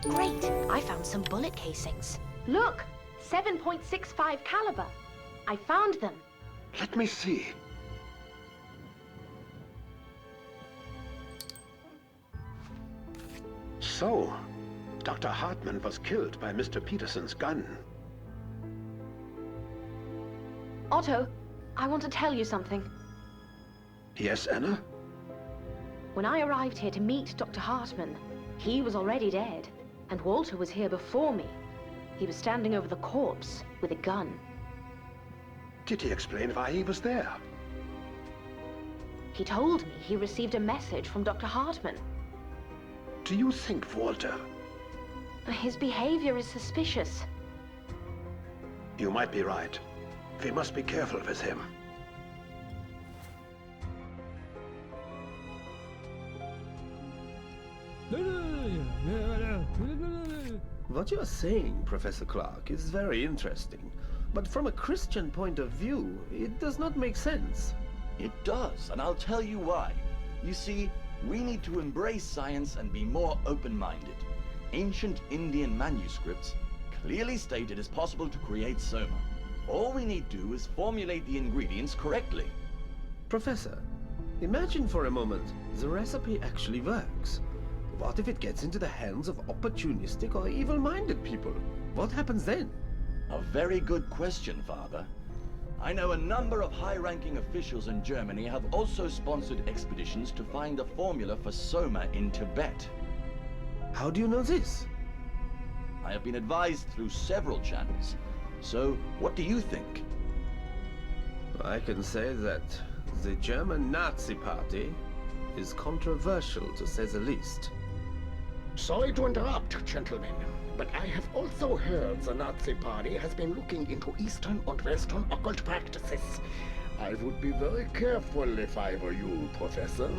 Great! I found some bullet casings. Look! 7.65 caliber. I found them. Let me see. So, Dr. Hartman was killed by Mr. Peterson's gun. Otto, I want to tell you something. Yes, Anna? When I arrived here to meet Dr. Hartman, he was already dead, and Walter was here before me. He was standing over the corpse with a gun. Did he explain why he was there? He told me he received a message from Dr. Hartman. Do you think, Walter? His behavior is suspicious. You might be right. We must be careful with him. What you're saying, Professor Clark, is very interesting. But from a Christian point of view, it does not make sense. It does, and I'll tell you why. You see, we need to embrace science and be more open-minded. Ancient Indian manuscripts clearly state it is possible to create soma. All we need to do is formulate the ingredients correctly. Professor, imagine for a moment the recipe actually works. What if it gets into the hands of opportunistic or evil-minded people? What happens then? A very good question, Father. I know a number of high-ranking officials in Germany have also sponsored expeditions to find the formula for soma in Tibet. How do you know this? I have been advised through several channels. So, what do you think? I can say that the German Nazi Party is controversial, to say the least. Sorry to interrupt, gentlemen, but I have also heard the Nazi Party has been looking into Eastern and Western occult practices. I would be very careful if I were you, Professor.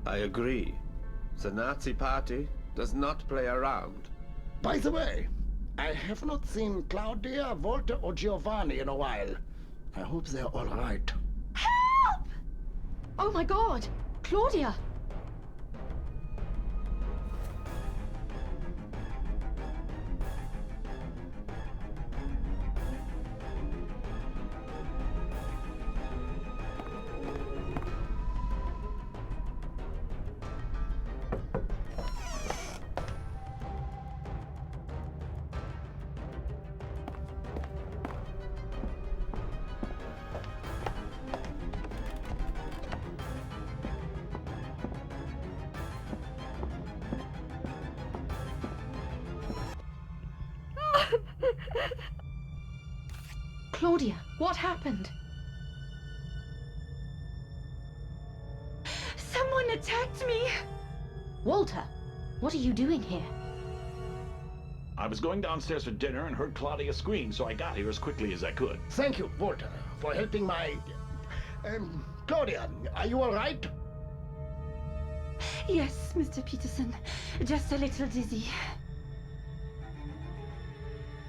I agree. The Nazi Party does not play around. By the way, I have not seen Claudia, Walter, or Giovanni in a while. I hope they're all right. Help! Oh my God! Claudia! Claudia, what happened? Someone attacked me! Walter, what are you doing here? I was going downstairs for dinner and heard Claudia scream, so I got here as quickly as I could. Thank you, Walter, for helping my... Claudia, are you all right? Yes, Mr. Peterson. Just a little dizzy.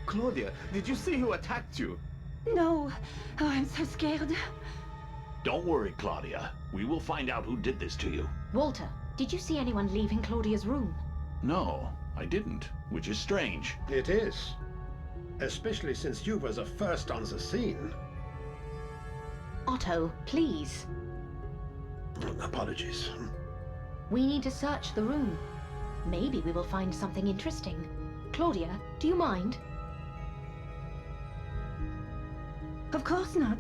Claudia, did you see who attacked you? No. Oh, I'm so scared. Don't worry, Claudia. We will find out who did this to you. Walter, did you see anyone leaving Claudia's room? No, I didn't, which is strange. It is. Especially since you were the first on the scene. Otto, please. Apologies. We need to search the room. Maybe we will find something interesting. Claudia, do you mind? Of course not.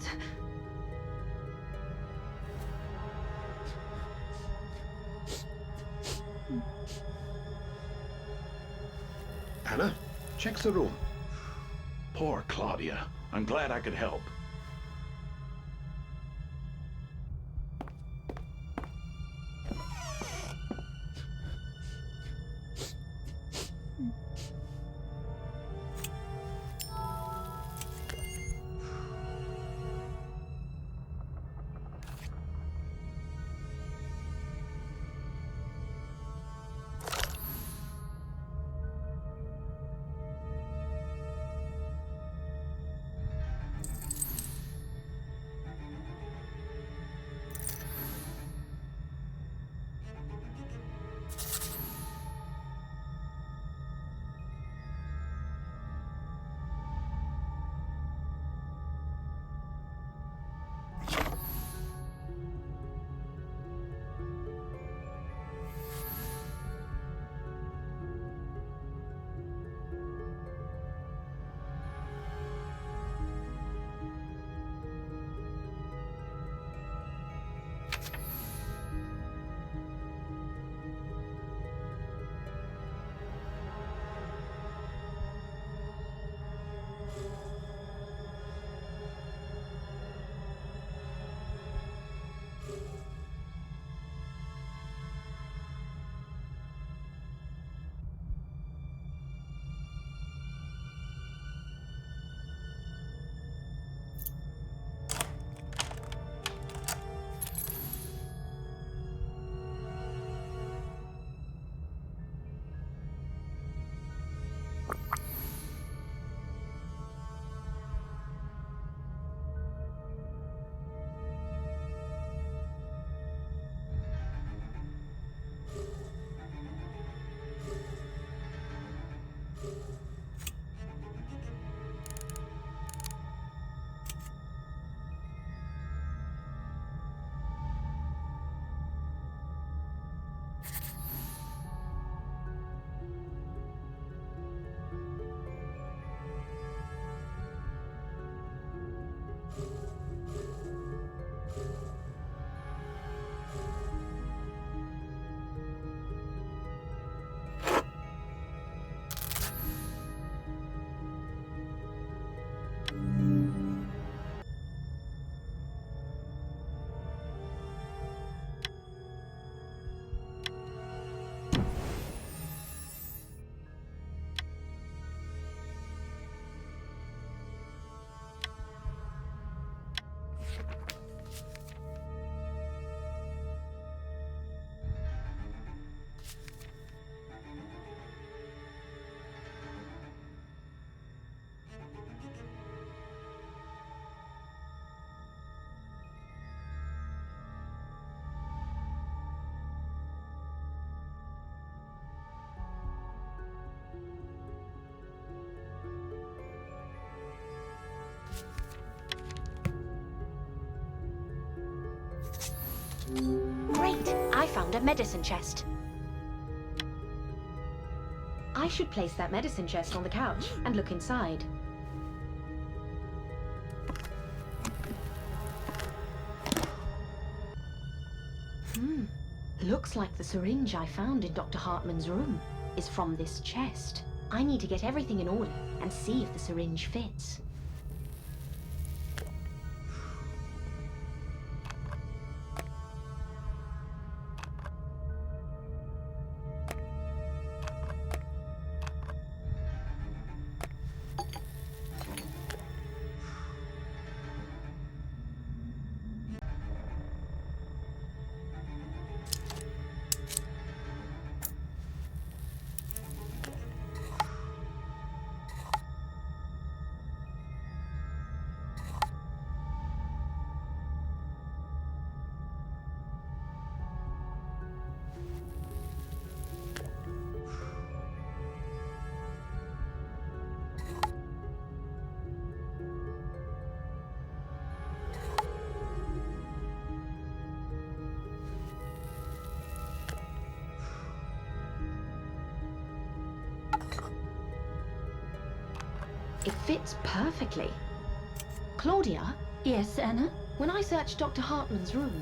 Anna, check the room. Poor Claudia. I'm glad I could help. Great! I found a medicine chest. I should place that medicine chest on the couch and look inside. Looks like the syringe I found in Dr. Hartman's room is from this chest. I need to get everything in order and see if the syringe fits. It fits perfectly. Claudia? Yes, Anna? When I searched Dr. Hartman's room,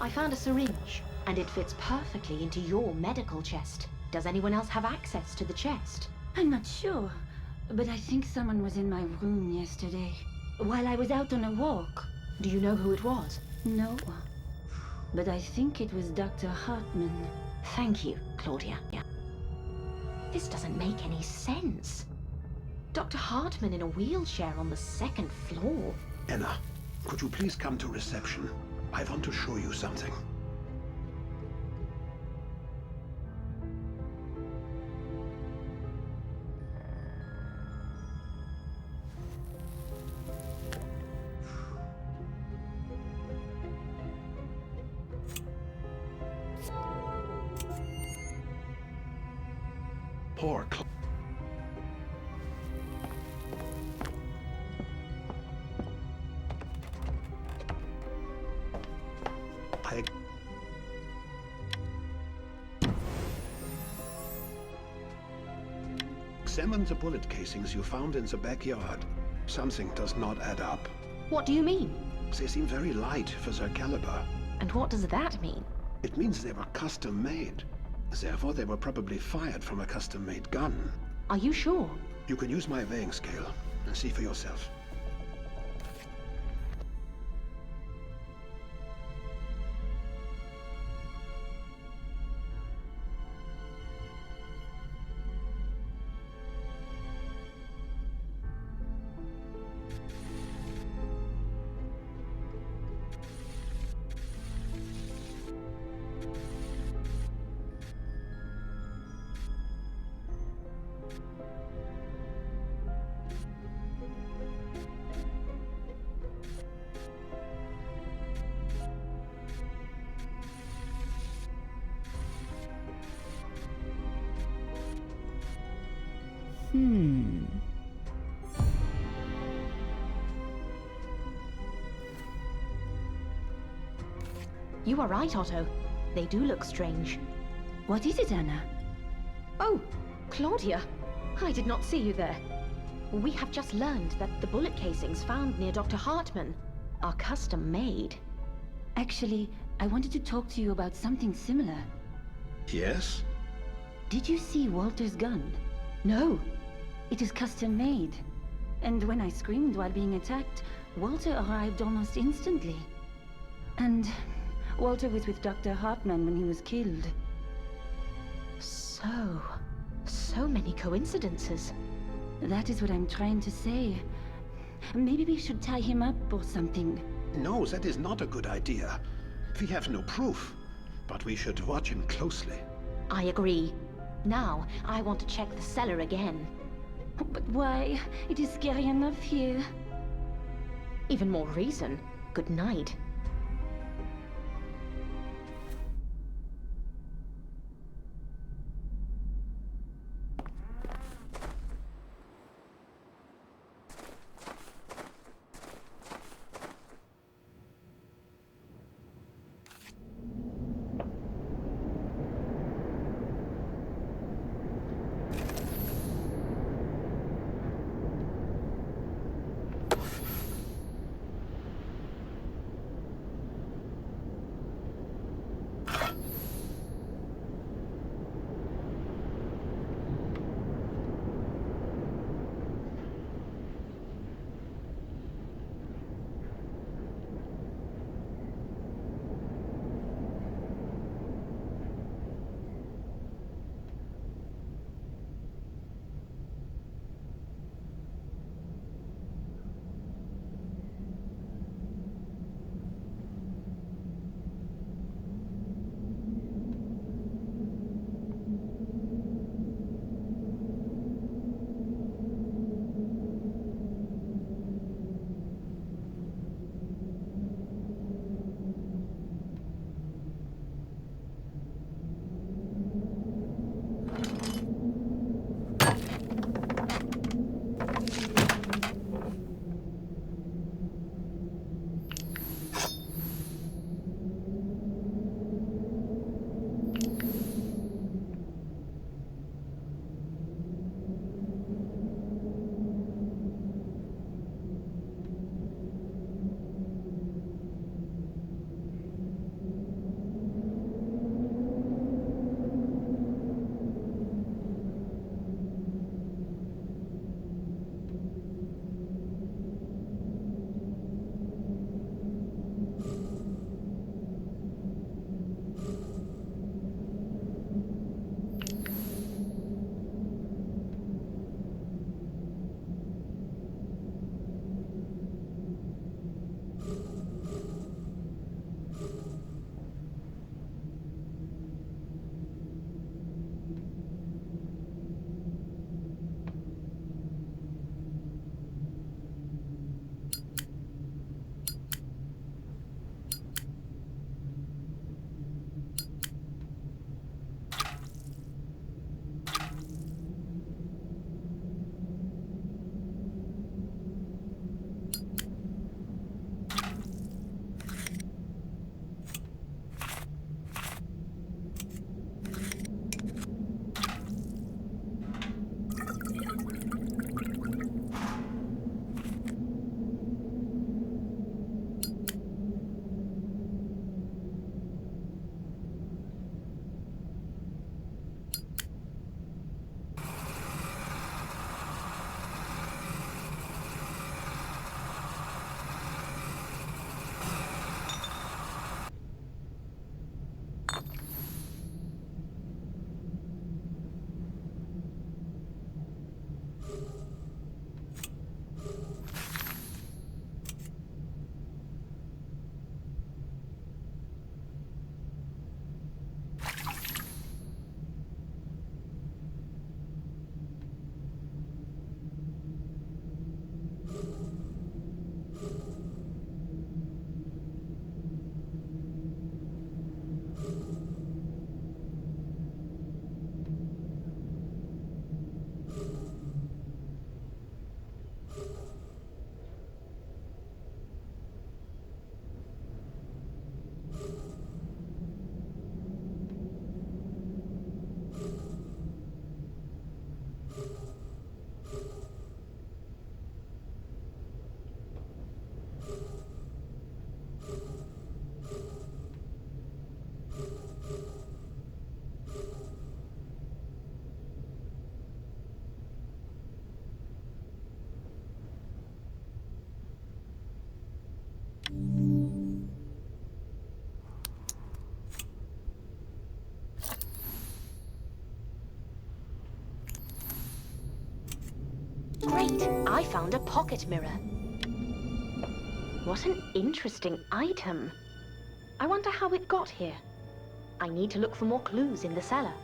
I found a syringe, and it fits perfectly into your medical chest. Does anyone else have access to the chest? I'm not sure, but I think someone was in my room yesterday, while I was out on a walk. Do you know who it was? No, but I think it was Dr. Hartman. Thank you, Claudia. This doesn't make any sense. Dr. Hartman in a wheelchair on the second floor. Anna, could you please come to reception? I want to show you something. Poor I examined the bullet casings you found in the backyard. Something does not add up. What do you mean? They seem very light for their caliber. And what does that mean? It means they were custom made. Therefore, they were probably fired from a custom-made gun. Are you sure? You can use my weighing scale and see for yourself. You are right, Otto. They do look strange. What is it, Anna? Oh, Claudia. I did not see you there. We have just learned that the bullet casings found near Dr. Hartman are custom made. Actually, I wanted to talk to you about something similar. Yes? Did you see Walter's gun? No. It is custom made. And when I screamed while being attacked, Walter arrived almost instantly. And Walter was with Dr. Hartman when he was killed. So many coincidences. That is what I'm trying to say. Maybe we should tie him up or something. No, that is not a good idea. We have no proof, but we should watch him closely. I agree. Now, I want to check the cellar again. But why? It is scary enough here. Even more reason. Good night. Great! I found a pocket mirror. What an interesting item. I wonder how it got here. I need to look for more clues in the cellar.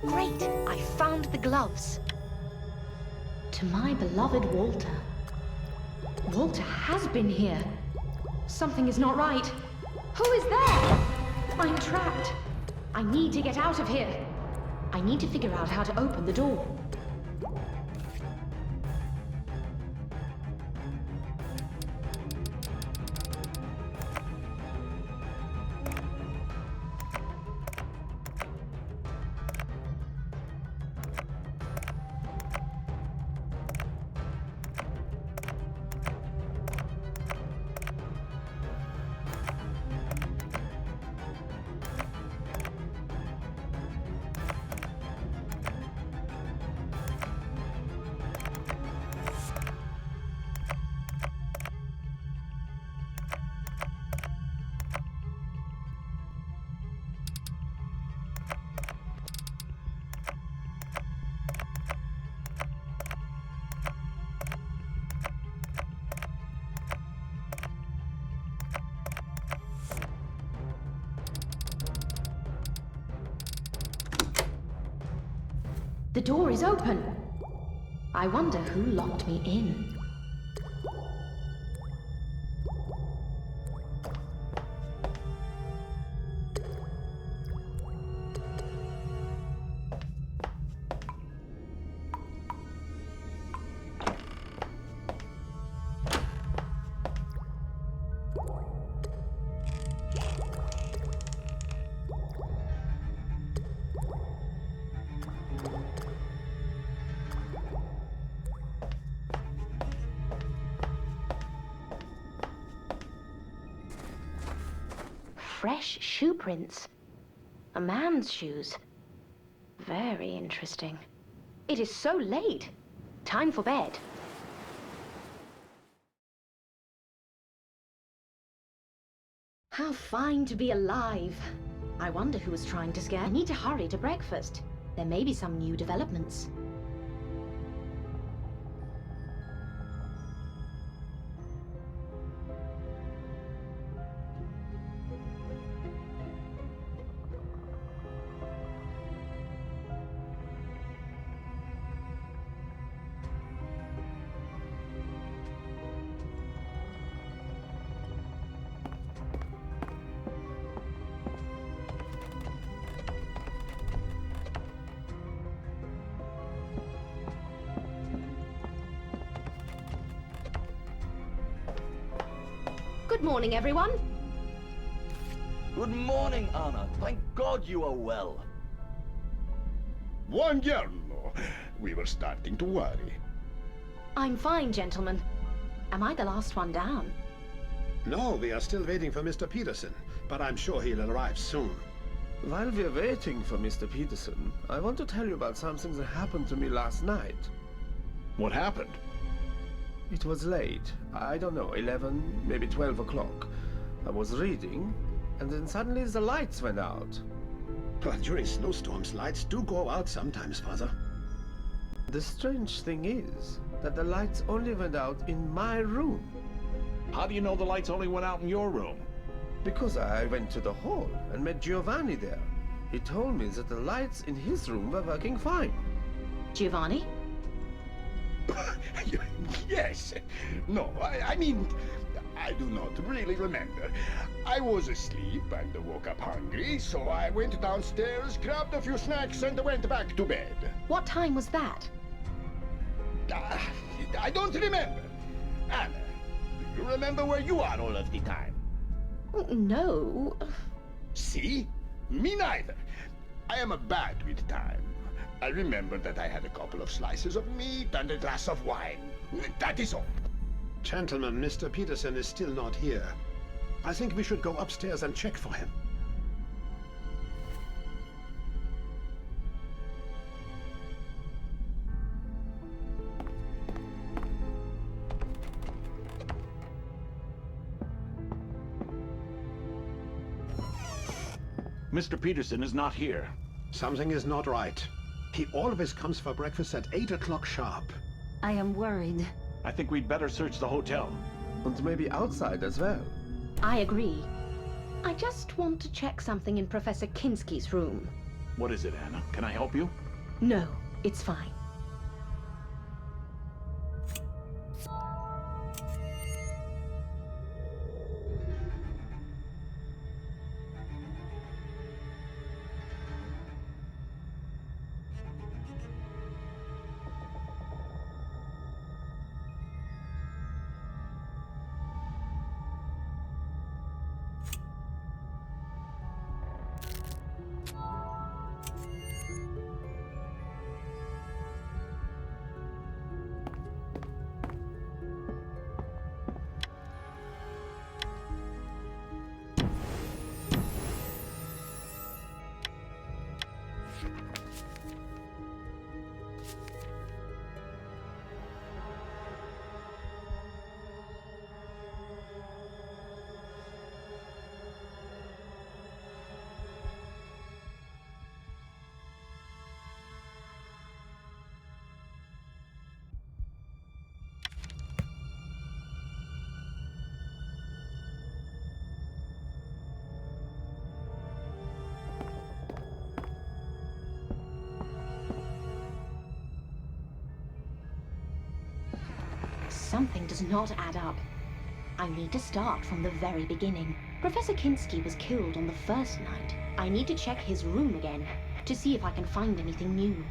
Great! I found the gloves. To my beloved Walter. Walter has been here. Something is not right. Who is there? I'm trapped. I need to get out of here. I need to figure out how to open the door. The door is open. I wonder who locked me in. Fresh shoe prints. A man's shoes. Very interesting. It is so late. Time for bed. How fine to be alive. I wonder who was trying to scare. I need to hurry to breakfast. There may be some new developments. Good morning, everyone. Good morning, Anna. Thank God you are well. Buongiorno. We were starting to worry. I'm fine, gentlemen. Am I the last one down? No, we are still waiting for Mr. Peterson, but I'm sure he'll arrive soon. While we're waiting for Mr. Peterson, I want to tell you about something that happened to me last night. What happened? It was late. I don't know, 11, maybe 12 o'clock. I was reading, and then suddenly the lights went out. But during snowstorms, lights do go out sometimes, Father. The strange thing is that the lights only went out in my room. How do you know the lights only went out in your room? Because I went to the hall and met Giovanni there. He told me that the lights in his room were working fine. Giovanni? Yes. No, I mean, I do not really remember. I was asleep and woke up hungry, so I went downstairs, grabbed a few snacks, and went back to bed. What time was that? I don't remember. Anna, do you remember where you are all of the time? No. See? Me neither. I am bad with time. I remember that I had a couple of slices of meat and a glass of wine. That is all. Gentlemen, Mr. Peterson is still not here. I think we should go upstairs and check for him. Mr. Peterson is not here. Something is not right. He always comes for breakfast at 8 o'clock sharp. I am worried. I think we'd better search the hotel. And maybe outside as well. I agree. I just want to check something in Professor Kinski's room. What is it, Anna? Can I help you? No, it's fine. Something does not add up. I need to start from the very beginning. Professor Kinski was killed on the first night. I need to check his room again to see if I can find anything new.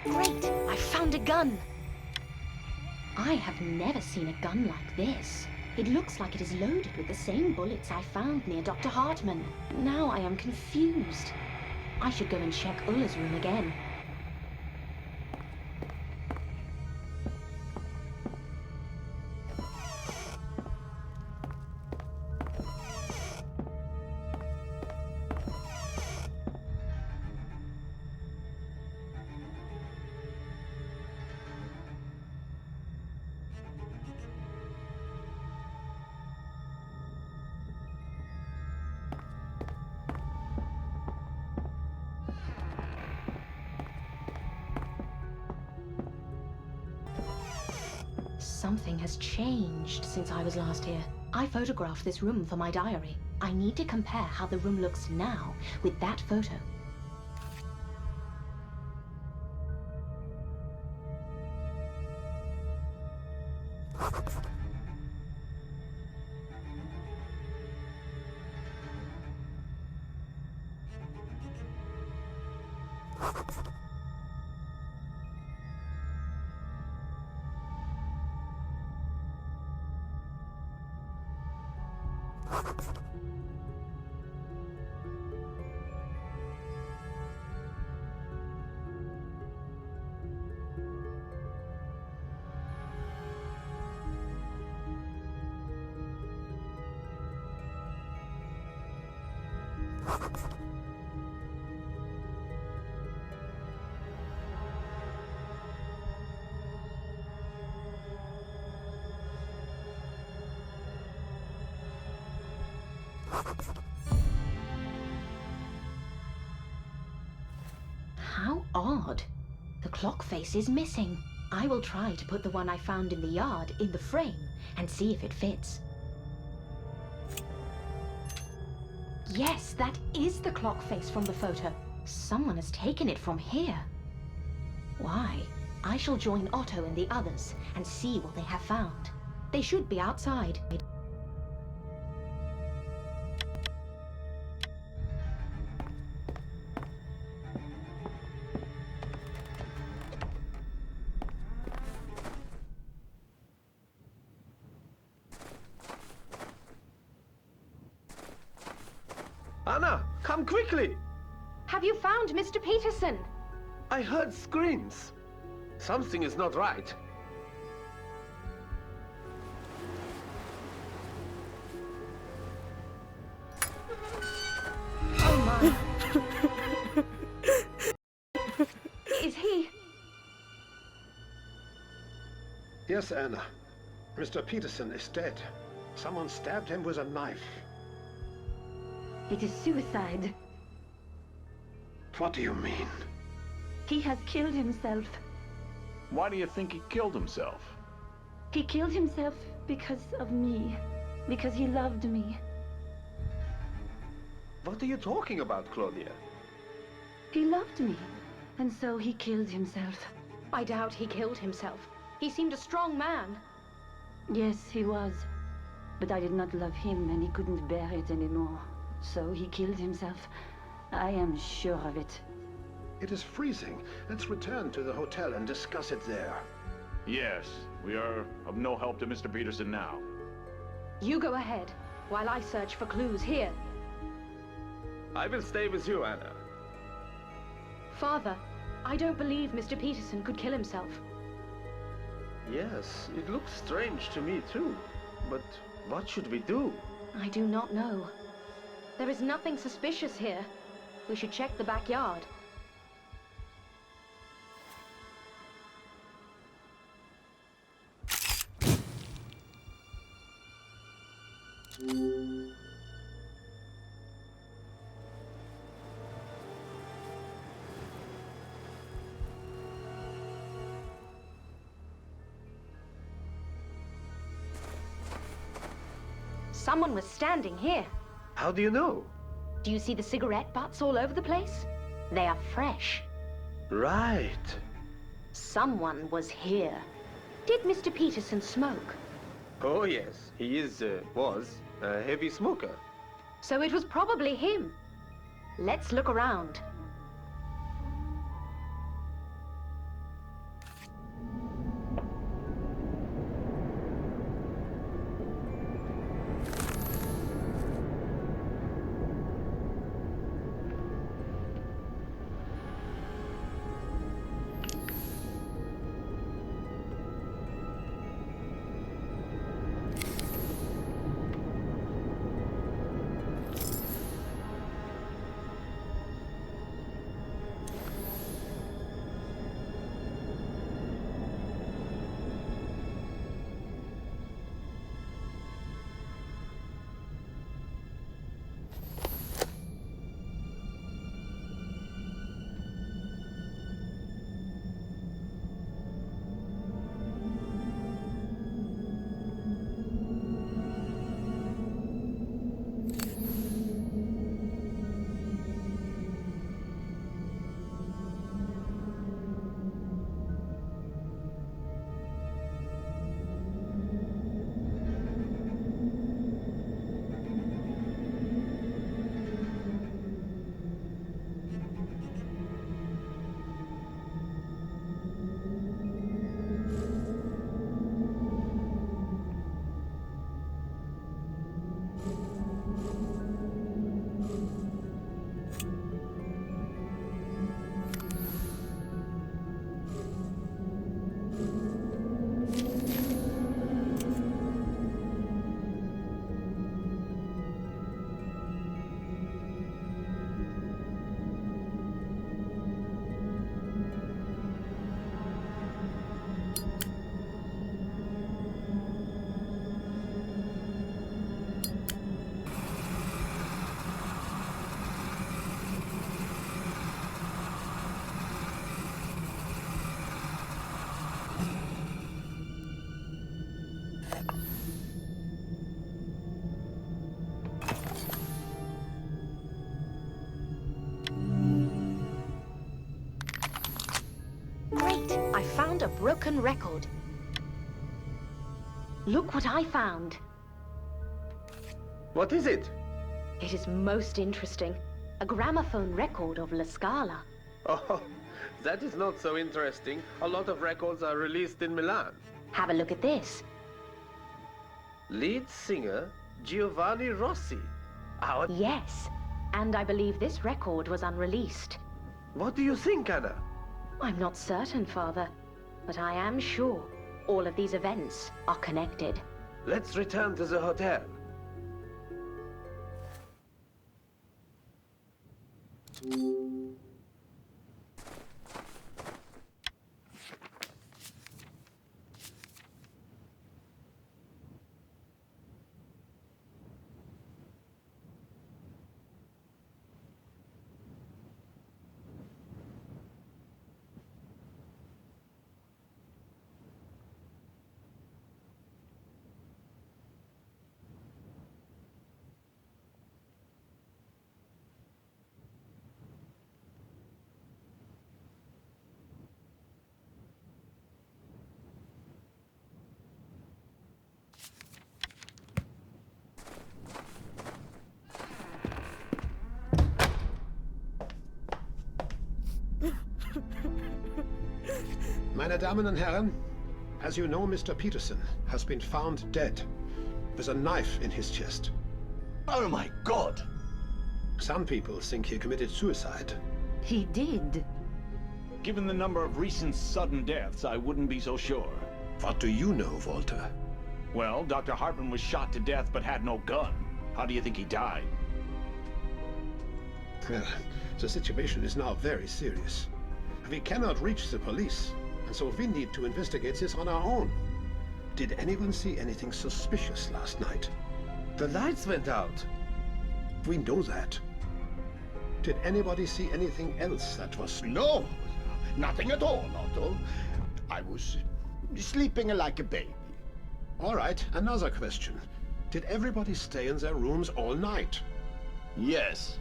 Great! I found a gun! I have never seen a gun like this. It looks like it is loaded with the same bullets I found near Dr. Hartman. Now I am confused. I should go and check Ulla's room again. Something has changed since I was last here. I photographed this room for my diary. I need to compare how the room looks now with that photo. How odd. The clock face is missing. I will try to put the one I found in the yard in the frame and see if it fits. Yes, that is the clock face from the photo. Someone has taken it from here. Why? I shall join Otto and the others and see what they have found. They should be outside. Anna, come quickly! Have you found Mr. Peterson? I heard screams. Something is not right. Oh my. Is he? Yes, Anna. Mr. Peterson is dead. Someone stabbed him with a knife. It is suicide. What do you mean? He has killed himself. Why do you think he killed himself? He killed himself because of me. Because he loved me. What are you talking about, Claudia? He loved me. And so he killed himself. I doubt he killed himself. He seemed a strong man. Yes, he was. But I did not love him and he couldn't bear it anymore. So he killed himself. I am sure of it. It is freezing. Let's return to the hotel and discuss it there. Yes, we are of no help to Mr. Peterson now. You go ahead, while I search for clues here. I will stay with you, Anna. Father, I don't believe Mr. Peterson could kill himself. Yes, it looks strange to me too. But what should we do? I do not know. There is nothing suspicious here. We should check the backyard. Someone was standing here. How do you know? Do you see the cigarette butts all over the place? They are fresh. Right. Someone was here. Did Mr. Peterson smoke? Oh yes, he was a heavy smoker. So it was probably him. Let's look around. found a broken record. Look what I found. What is it? It is most interesting. A gramophone record of La Scala. Oh, that is not so interesting. A lot of records are released in Milan. Have a look at this. Lead singer Giovanni Rossi. Our... Yes, and I believe this record was unreleased. What do you think, Anna? I'm not certain, Father, but I am sure all of these events are connected. Let's return to the hotel. Meine Damen und Herren, as you know, Mr. Peterson has been found dead with a knife in his chest. Oh my god! Some people think he committed suicide. He did. Given the number of recent sudden deaths, I wouldn't be so sure. What do you know, Walter? Well, Dr. Hartman was shot to death but had no gun. How do you think he died? Well, the situation is now very serious. We cannot reach the police, and so we need to investigate this on our own. Did anyone see anything suspicious last night? The lights went out. We know that. Did anybody see anything else that was... No, nothing at all, Otto. I was sleeping like a baby. All right, another question. Did everybody stay in their rooms all night? Yes.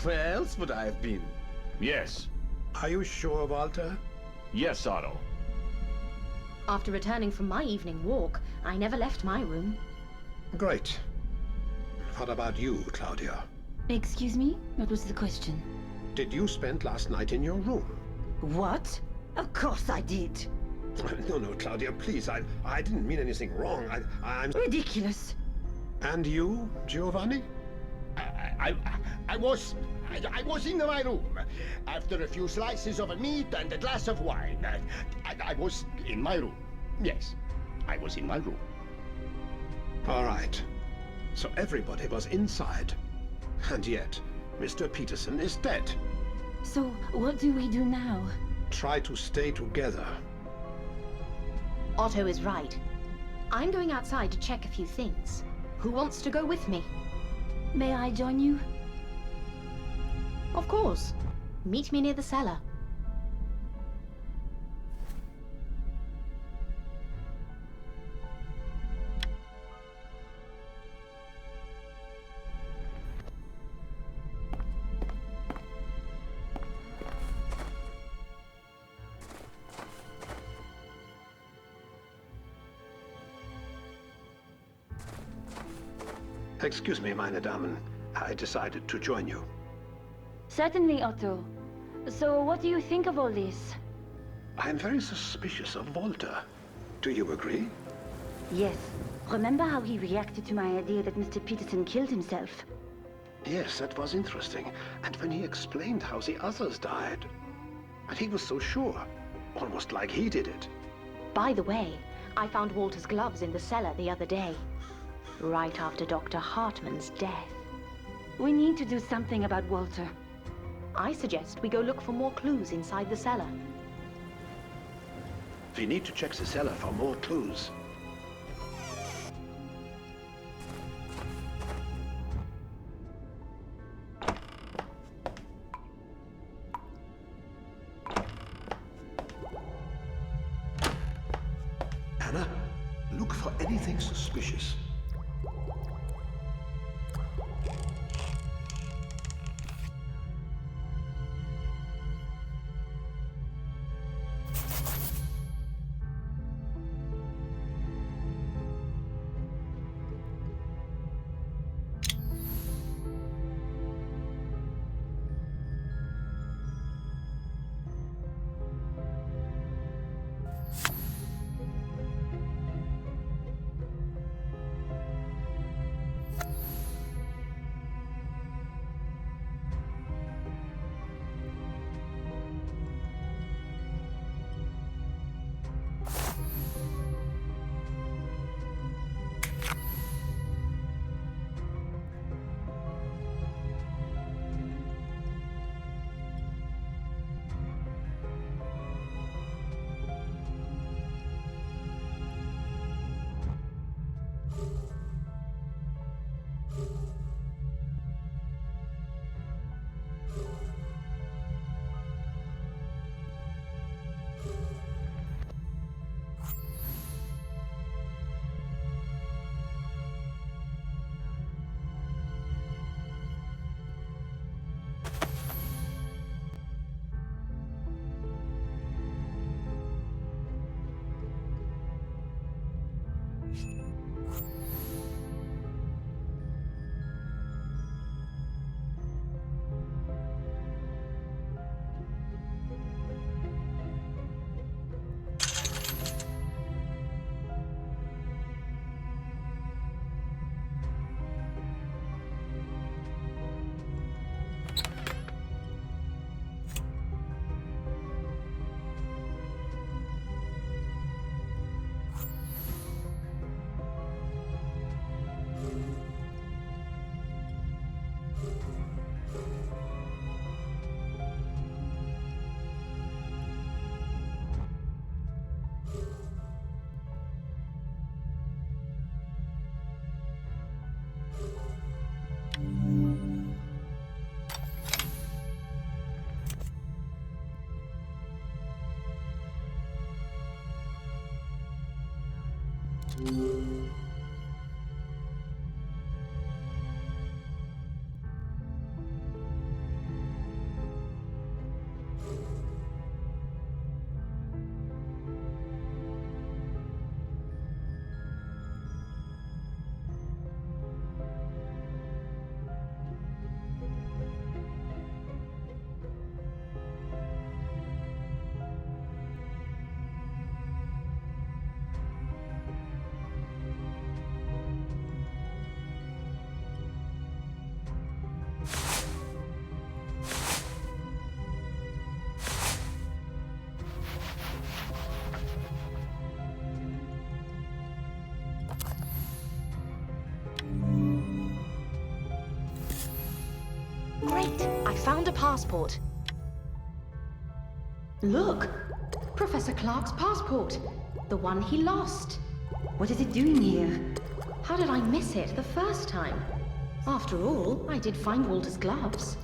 Where else would I have been? Yes. Are you sure, Walter? Yes, Otto. After returning from my evening walk, I never left my room. Great. What about you, Claudia? Excuse me? What was the question? Did you spend last night in your room? What? Of course I did. No, Claudia, please. I didn't mean anything wrong. I'm... Ridiculous. And you, Giovanni? I was in my room. After a few slices of meat and a glass of wine. I was in my room. Yes, I was in my room. All right. So everybody was inside. And yet, Mr. Peterson is dead. So, what do we do now? Try to stay together. Otto is right. I'm going outside to check a few things. Who wants to go with me? May I join you? Of course. Meet me near the cellar. Excuse me, meine Damen. I decided to join you. Certainly, Otto. So, what do you think of all this? I'm very suspicious of Walter. Do you agree? Yes. Remember how he reacted to my idea that Mr. Peterson killed himself? Yes, that was interesting. And when he explained how the others died. And he was so sure. Almost like he did it. By the way, I found Walter's gloves in the cellar the other day. Right after Dr. Hartman's death. We need to do something about Walter. I suggest we go look for more clues inside the cellar. We need to check the cellar for more clues. Anna, look for anything suspicious. Great! I found a passport. Look! Professor Clark's passport. The one he lost. What is it doing here? How did I miss it the first time? After all, I did find Walter's gloves.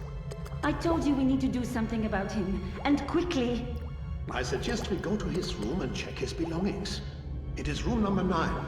I told you we need to do something about him, and quickly. I suggest we go to his room and check his belongings. It is room number 9.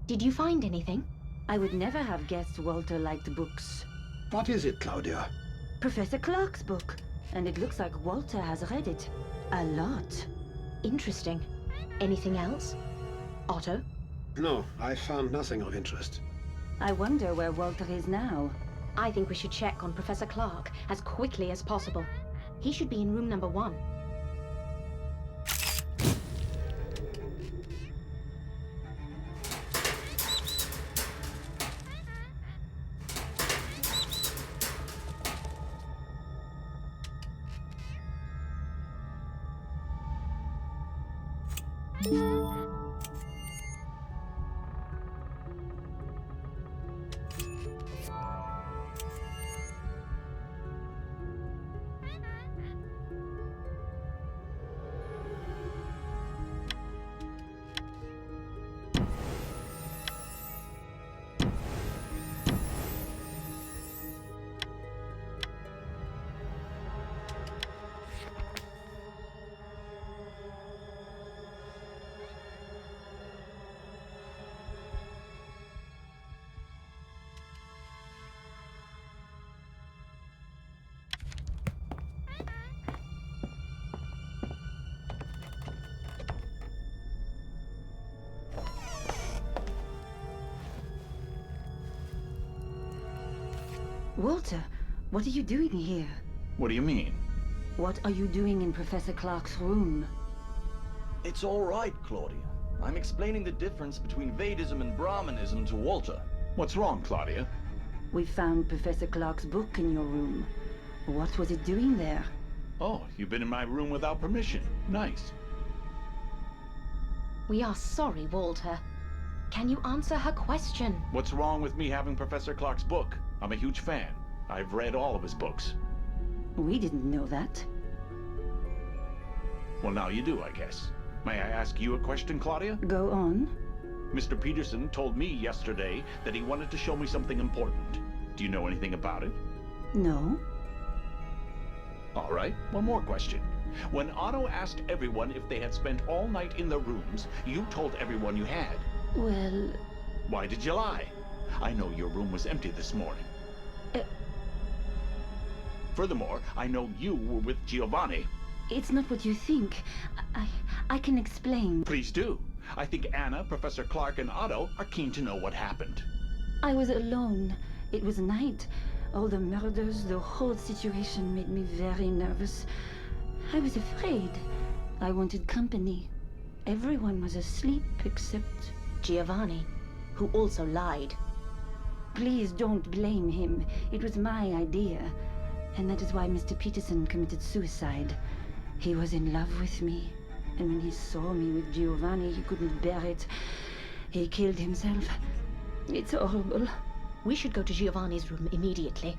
Did you find anything? I would never have guessed Walter liked books. What is it, Claudia? Professor Clark's book. And it looks like Walter has read it. A lot. Interesting. Anything else? Otto? No, I found nothing of interest. I wonder where Walter is now. I think we should check on Professor Clark as quickly as possible. He should be in room number 1. Walter, what are you doing here? What do you mean? What are you doing in Professor Clark's room? It's all right, Claudia. I'm explaining the difference between Vedism and Brahmanism to Walter. What's wrong, Claudia? We found Professor Clark's book in your room. What was it doing there? Oh, you've been in my room without permission. Nice. We are sorry, Walter. Can you answer her question? What's wrong with me having Professor Clark's book? I'm a huge fan. I've read all of his books. We didn't know that. Well, now you do, I guess. May I ask you a question, Claudia? Go on. Mr. Peterson told me yesterday that he wanted to show me something important. Do you know anything about it? No. All right, one more question. When Otto asked everyone if they had spent all night in their rooms, you told everyone you had. Well... Why did you lie? I know your room was empty this morning. Furthermore, I know you were with Giovanni. It's not what you think. I can explain. Please do. I think Anna, Professor Clark, and Otto are keen to know what happened. I was alone. It was night. All the murders, the whole situation made me very nervous. I was afraid. I wanted company. Everyone was asleep except... Giovanni, who also lied. Please don't blame him. It was my idea. And that is why Mr. Peterson committed suicide. He was in love with me. And when he saw me with Giovanni, he couldn't bear it. He killed himself. It's horrible. We should go to Giovanni's room immediately.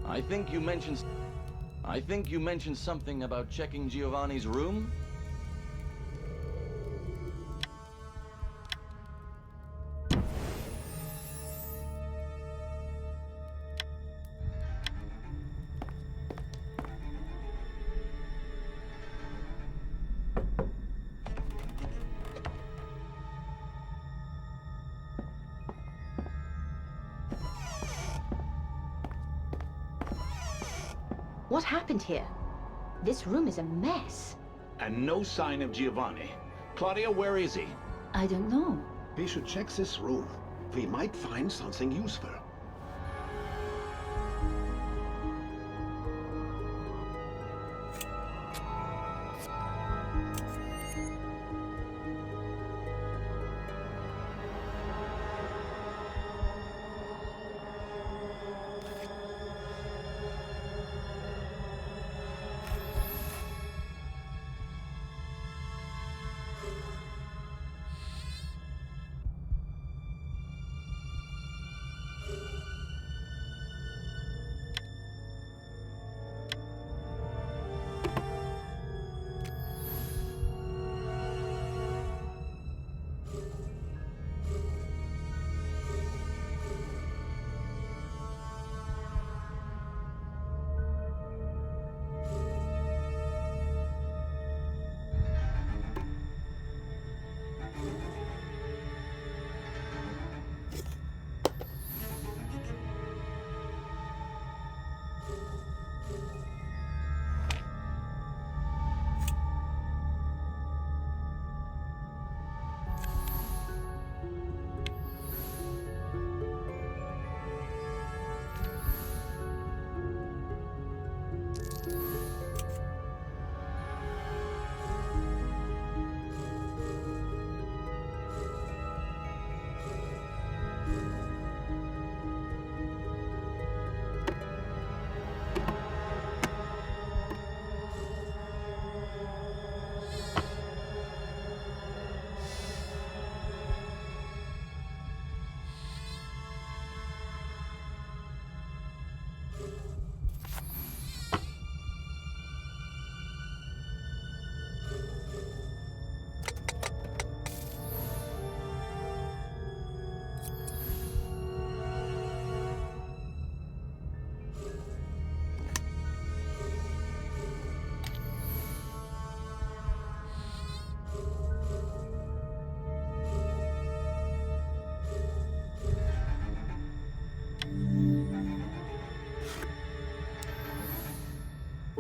I think you mentioned something about checking Giovanni's room? What happened here? This room is a mess. And no sign of Giovanni. Claudia, where is he? I don't know. We should check this room. We might find something useful.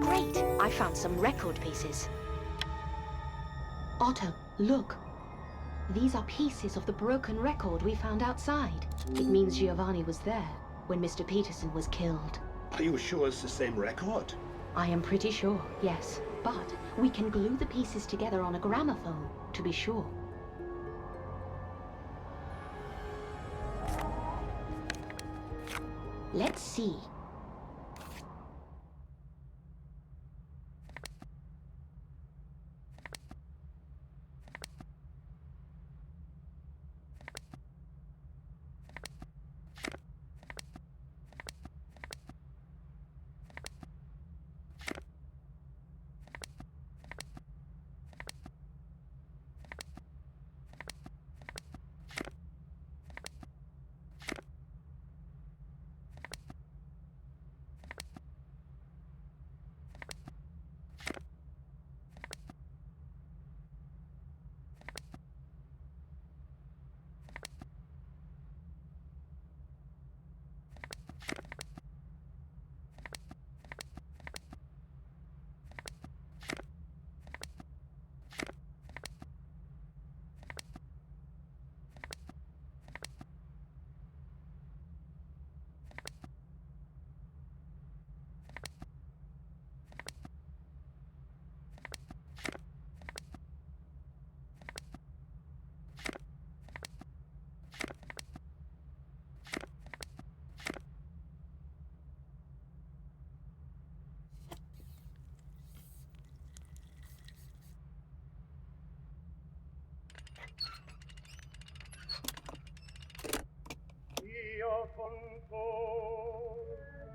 Great! I found some record pieces. Otto, look. These are pieces of the broken record we found outside. It means Giovanni was there when Mr. Peterson was killed. Are you sure it's the same record? I am pretty sure, yes. But we can glue the pieces together on a gramophone, to be sure. Let's see.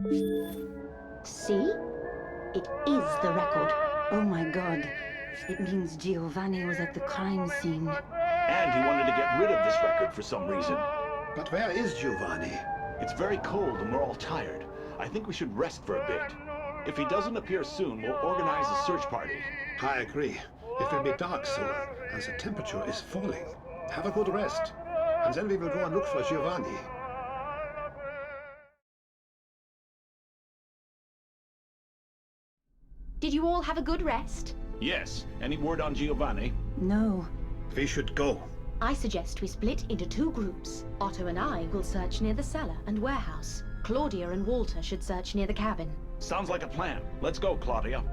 See? It is the record. Oh my god. It means Giovanni was at the crime scene. And he wanted to get rid of this record for some reason. But where is Giovanni? It's very cold and we're all tired. I think we should rest for a bit. If he doesn't appear soon, we'll organize a search party. I agree. It will be dark soon, and the temperature is falling. Have a good rest, and then we will go and look for Giovanni. Did you all have a good rest? Yes. Any word on Giovanni? No. We should go. I suggest we split into two groups. Otto and I will search near the cellar and warehouse. Claudia and Walter should search near the cabin. Sounds like a plan. Let's go, Claudia.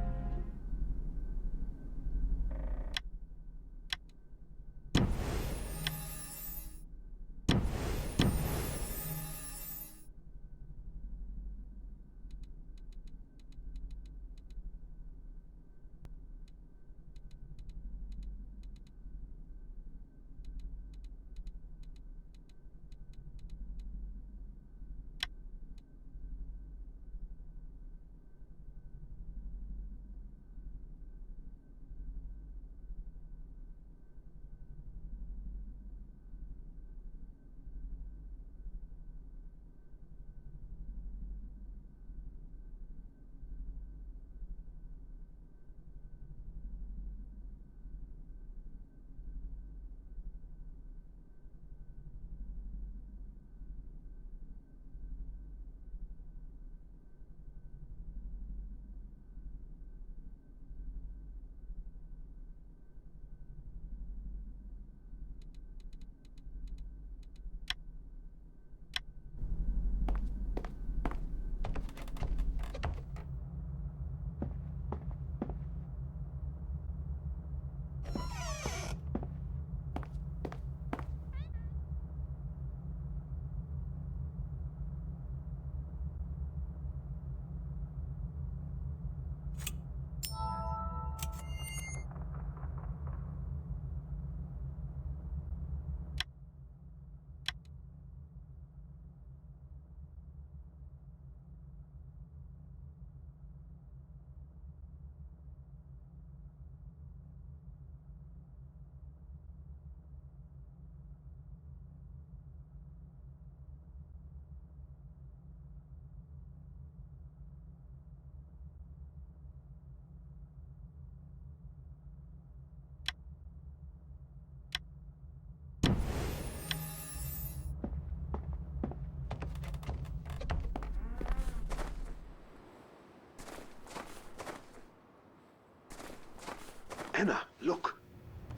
Anna, look.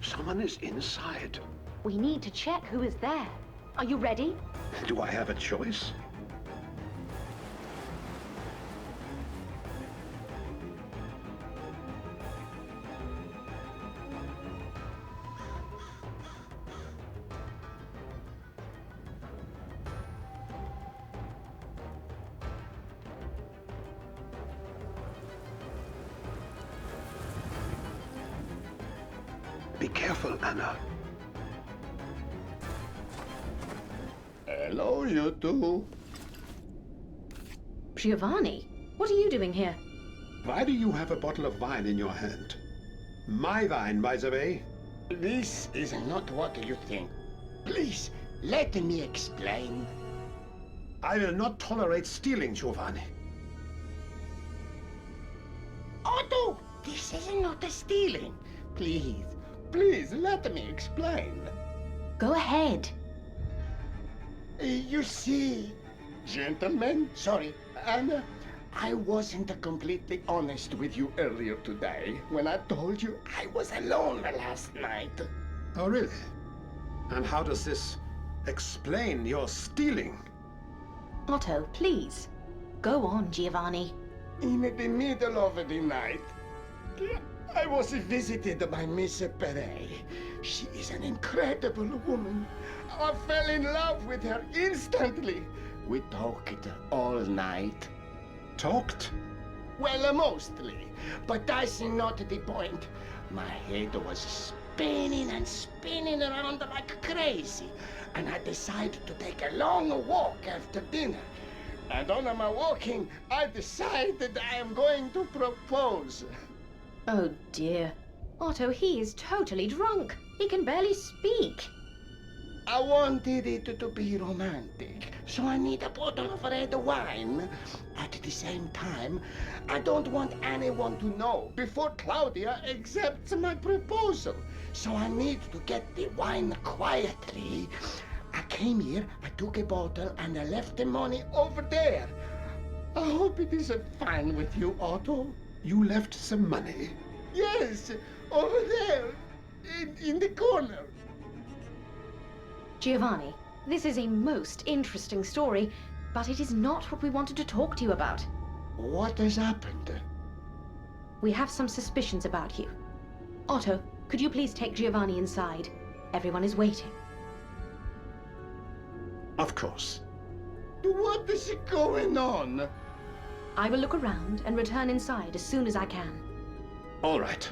Someone is inside. We need to check who is there. Are you ready? Do I have a choice? Be careful, Anna. Hello, you two. Giovanni, what are you doing here? Why do you have a bottle of wine in your hand? My wine, by the way. This is not what you think. Please, let me explain. I will not tolerate stealing, Giovanni. Otto, this is not a stealing. Please, let me explain. Go ahead. You see, gentlemen, sorry, Anna, I wasn't completely honest with you earlier today when I told you I was alone last night. Oh, really? And how does this explain your stealing? Otto, please. Go on, Giovanni. In the middle of the night, I was visited by Miss Perret. She is an incredible woman. I fell in love with her instantly. We talked all night. Talked? Well, mostly. But that's not the point. My head was spinning and spinning around like crazy. And I decided to take a long walk after dinner. And on my walking, I decided I am going to propose. Oh dear. Otto, he is totally drunk. He can barely speak. I wanted it to be romantic, so I need a bottle of red wine. At the same time, I don't want anyone to know before Claudia accepts my proposal, so I need to get the wine quietly. I came here, I took a bottle, and I left the money over there. I hope it is fine with you, Otto. You left some money? Yes, over there, in the corner. Giovanni, this is a most interesting story, but it is not what we wanted to talk to you about. What has happened? We have some suspicions about you. Otto, could you please take Giovanni inside? Everyone is waiting. Of course. What is going on? I will look around and return inside as soon as I can. All right.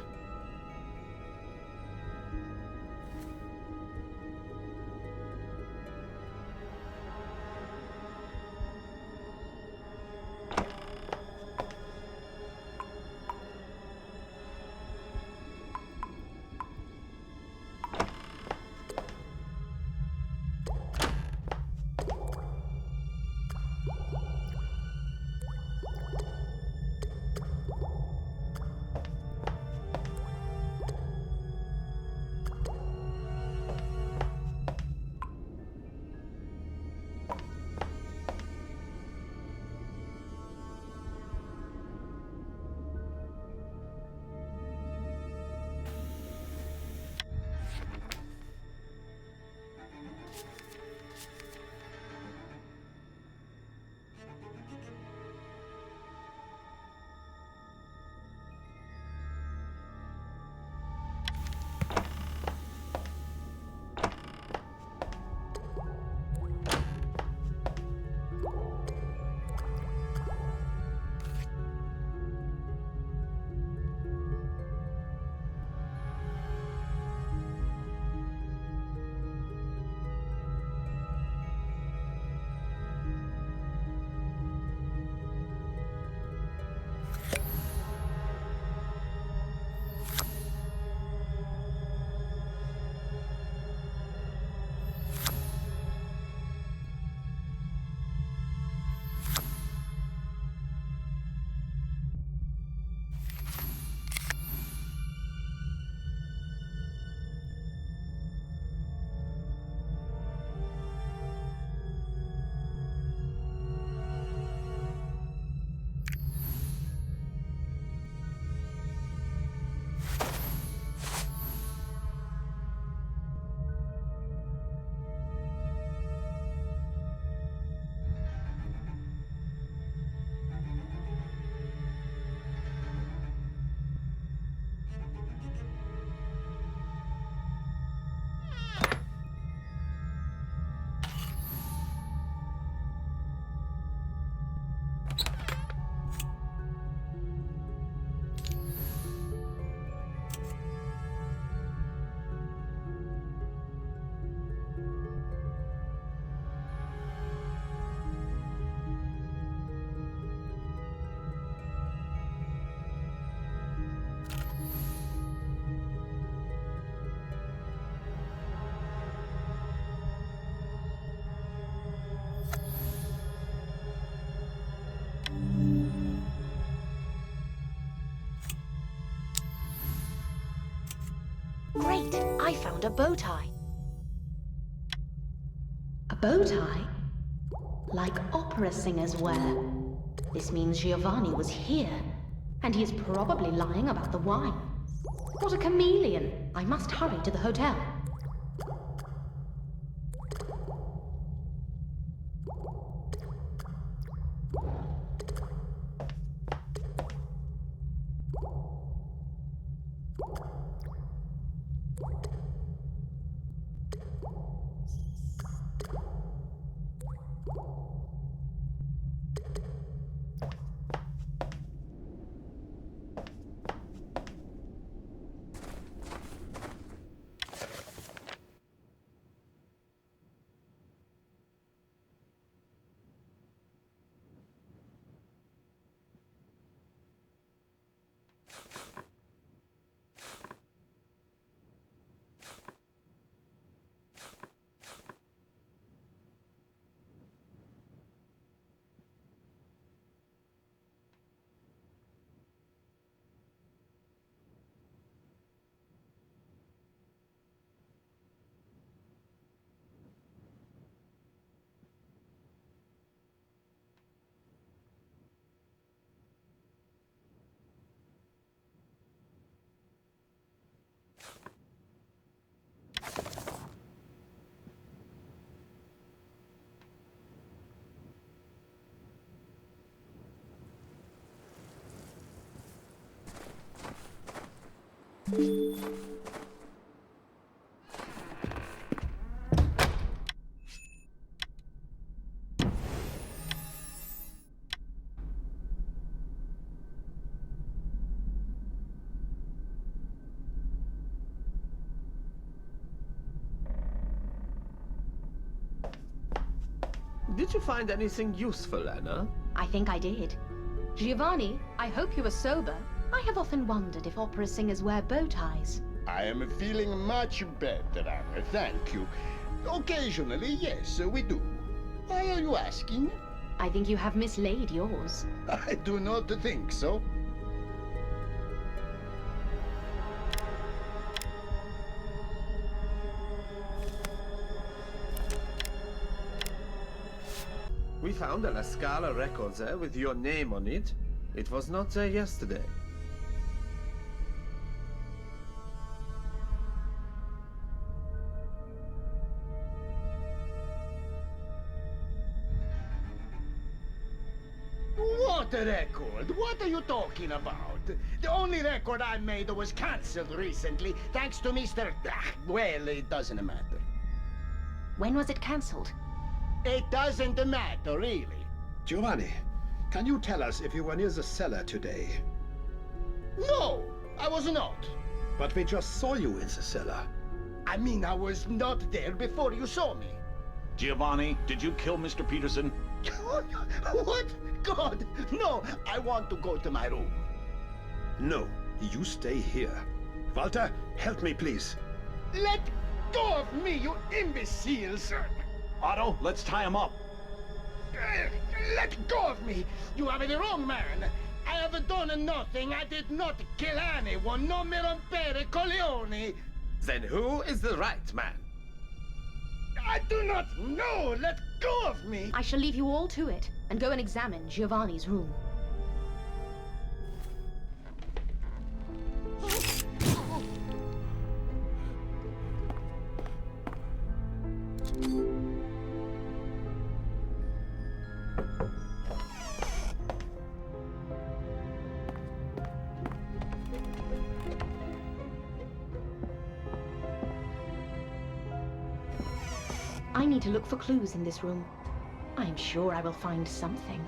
Great! I found a bow tie. A bow tie? Like opera singers wear. This means Giovanni was here, and he is probably lying about the wine. What a chameleon! I must hurry to the hotel. Did you find anything useful, Anna? I think I did. Giovanni, I hope you are sober. I have often wondered if opera singers wear bow ties. I am feeling much better, Anna, thank you. Occasionally, yes, we do. Why are you asking? I think you have mislaid yours. I do not think so. We found a La Scala record there with your name on it. It was not there yesterday. What record? What are you talking about? The only record I made was cancelled recently, thanks to Mr. Well, it doesn't matter. When was it cancelled? It doesn't matter, really. Giovanni, can you tell us if you were near the cellar today? No, I was not. But we just saw you in the cellar. I mean, I was not there before you saw me. Giovanni, did you kill Mr. Peterson? What? God, no, I want to go to my room. No, you stay here. Walter, help me, please. Let go of me, you imbeciles! Otto, let's tie him up. Let go of me! You are the wrong man! I have done nothing. I did not kill anyone. Non mi rompere coglioni! Then who is the right man? I do not know! Let go of me! I shall leave you all to it, and go and examine Giovanni's room. I need to look for clues in this room. I'm sure I will find something.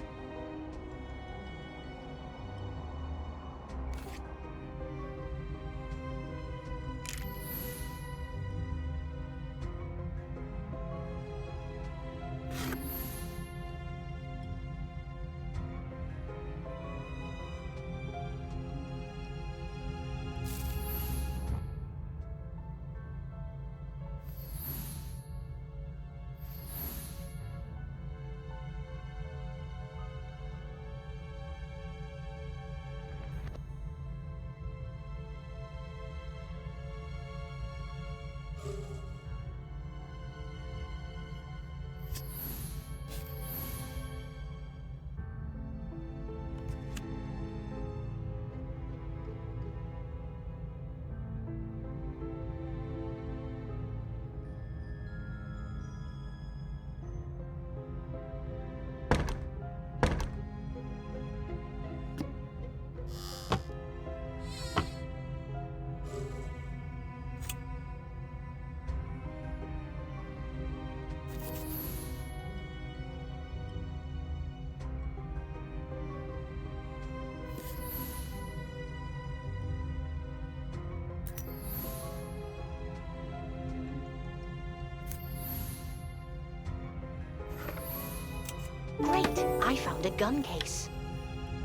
Great! I found a gun case.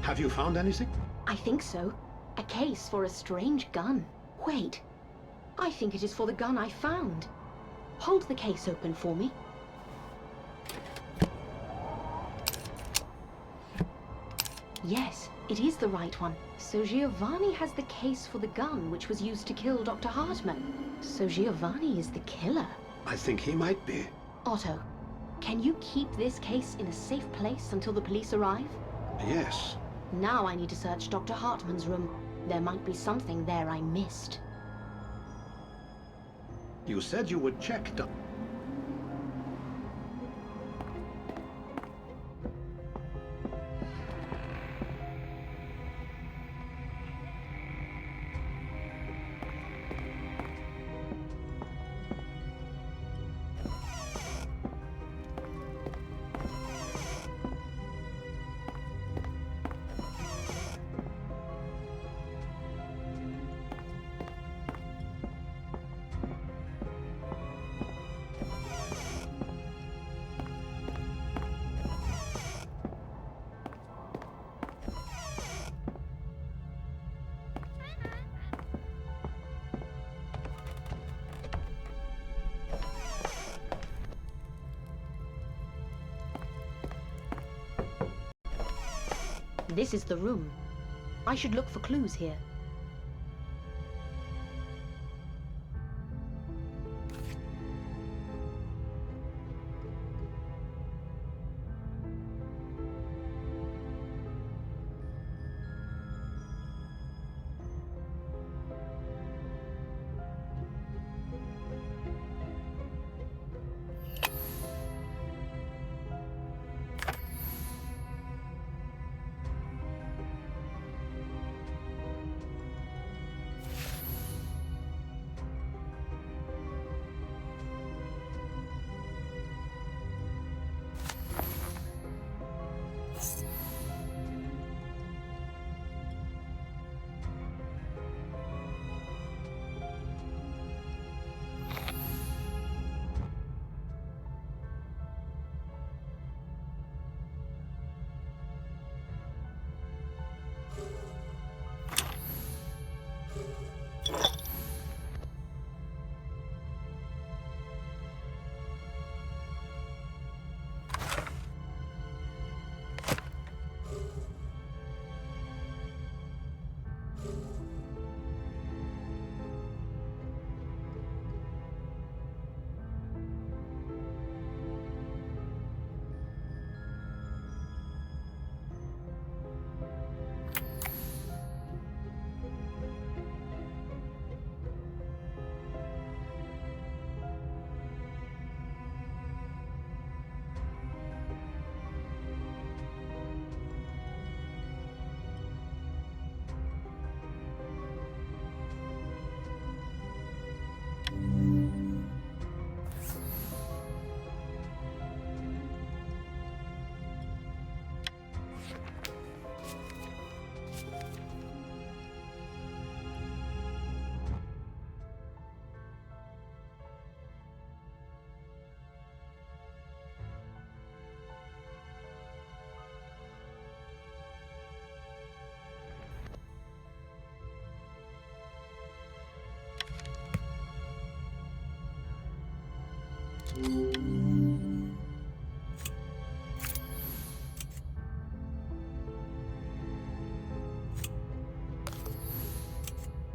Have you found anything? I think so. A case for a strange gun. Wait. I think it is for the gun I found. Hold the case open for me. Yes, it is the right one. So Giovanni has the case for the gun which was used to kill Dr. Hartman. So Giovanni is the killer. I think he might be. Otto, can you keep this case in a safe place until the police arrive? Yes. Now I need to search Dr. Hartman's room. There might be something there I missed. You said you would check, this is the room. I should look for clues here.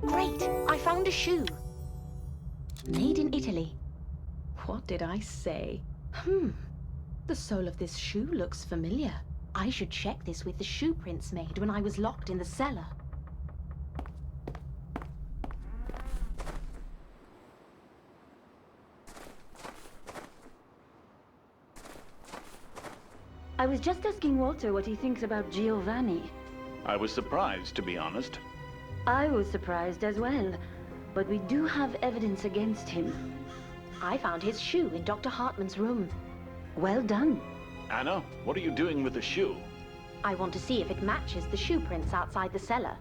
Great! I found a shoe. Made in Italy. What did I say? The sole of this shoe looks familiar. I should check this with the shoe prints made when I was locked in the cellar. I was just asking Walter what he thinks about Giovanni. I was surprised, to be honest. I was surprised as well, but we do have evidence against him. I found his shoe in Dr. Hartman's room. Well done. Anna, what are you doing with the shoe? I want to see if it matches the shoe prints outside the cellar.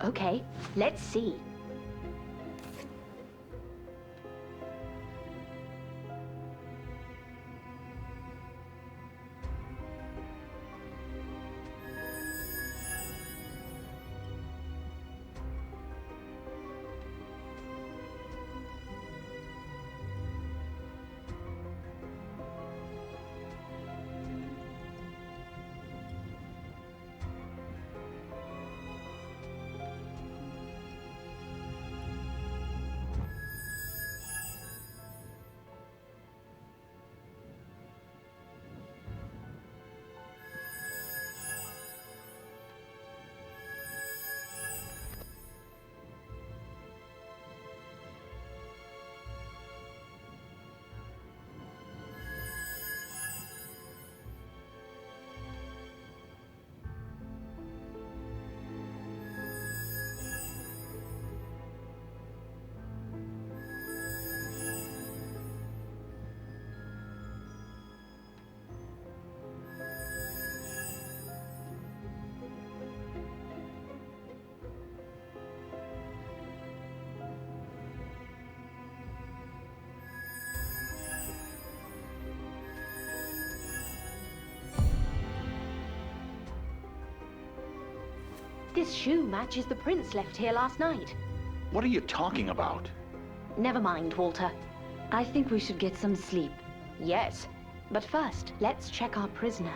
Okay, let's see. This shoe matches the prints left here last night. What are you talking about? Never mind, Walter. I think we should get some sleep. Yes, but first, let's check our prisoner.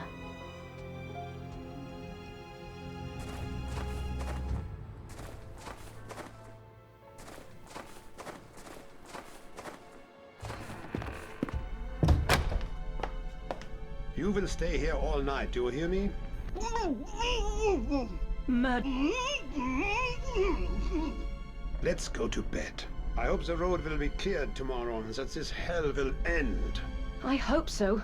You will stay here all night, do you hear me? Murder. Let's go to bed. I hope the road will be cleared tomorrow and that this hell will end. I hope so.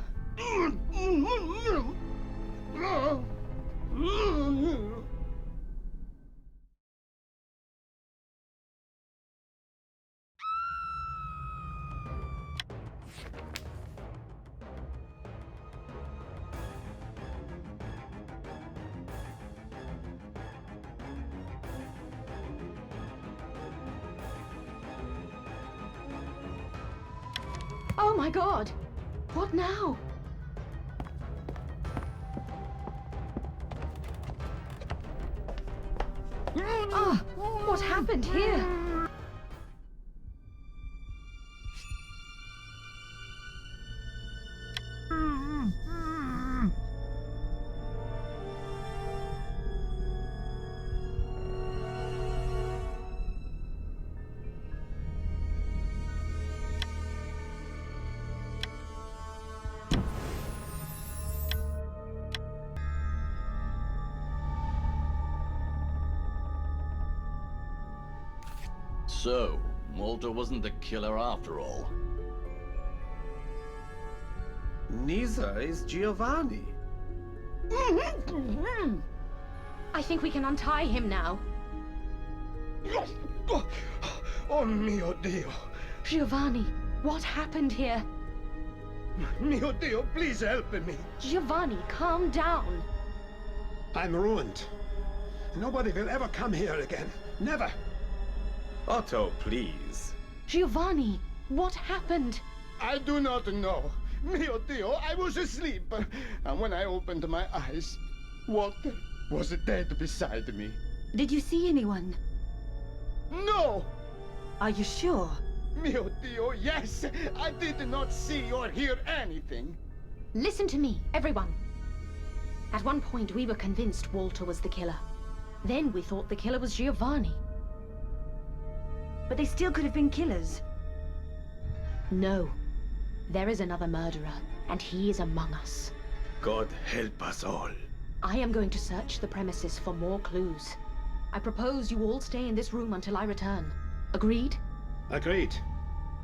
Oh my God! What now? Ah, what happened here? So, Walter wasn't the killer after all. Neither is Giovanni. I think we can untie him now. Oh mio Dio! Giovanni, what happened here? Mio Dio, please help me! Giovanni, calm down. I'm ruined. Nobody will ever come here again. Never. Otto, please. Giovanni, what happened? I do not know. Mio Dio, I was asleep. And when I opened my eyes, Walter was dead beside me. Did you see anyone? No! Are you sure? Mio Dio, yes! I did not see or hear anything. Listen to me, everyone. At one point, we were convinced Walter was the killer. Then we thought the killer was Giovanni. But they still could have been killers. No. There is another murderer, and he is among us. God help us all. I am going to search the premises for more clues. I propose you all stay in this room until I return. Agreed? Agreed.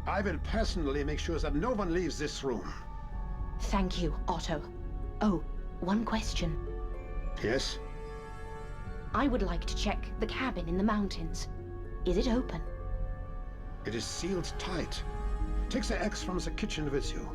I will personally make sure that no one leaves this room. Thank you, Otto. Oh, one question. Yes? I would like to check the cabin in the mountains. Is it open? It is sealed tight. Take the axe from the kitchen with you.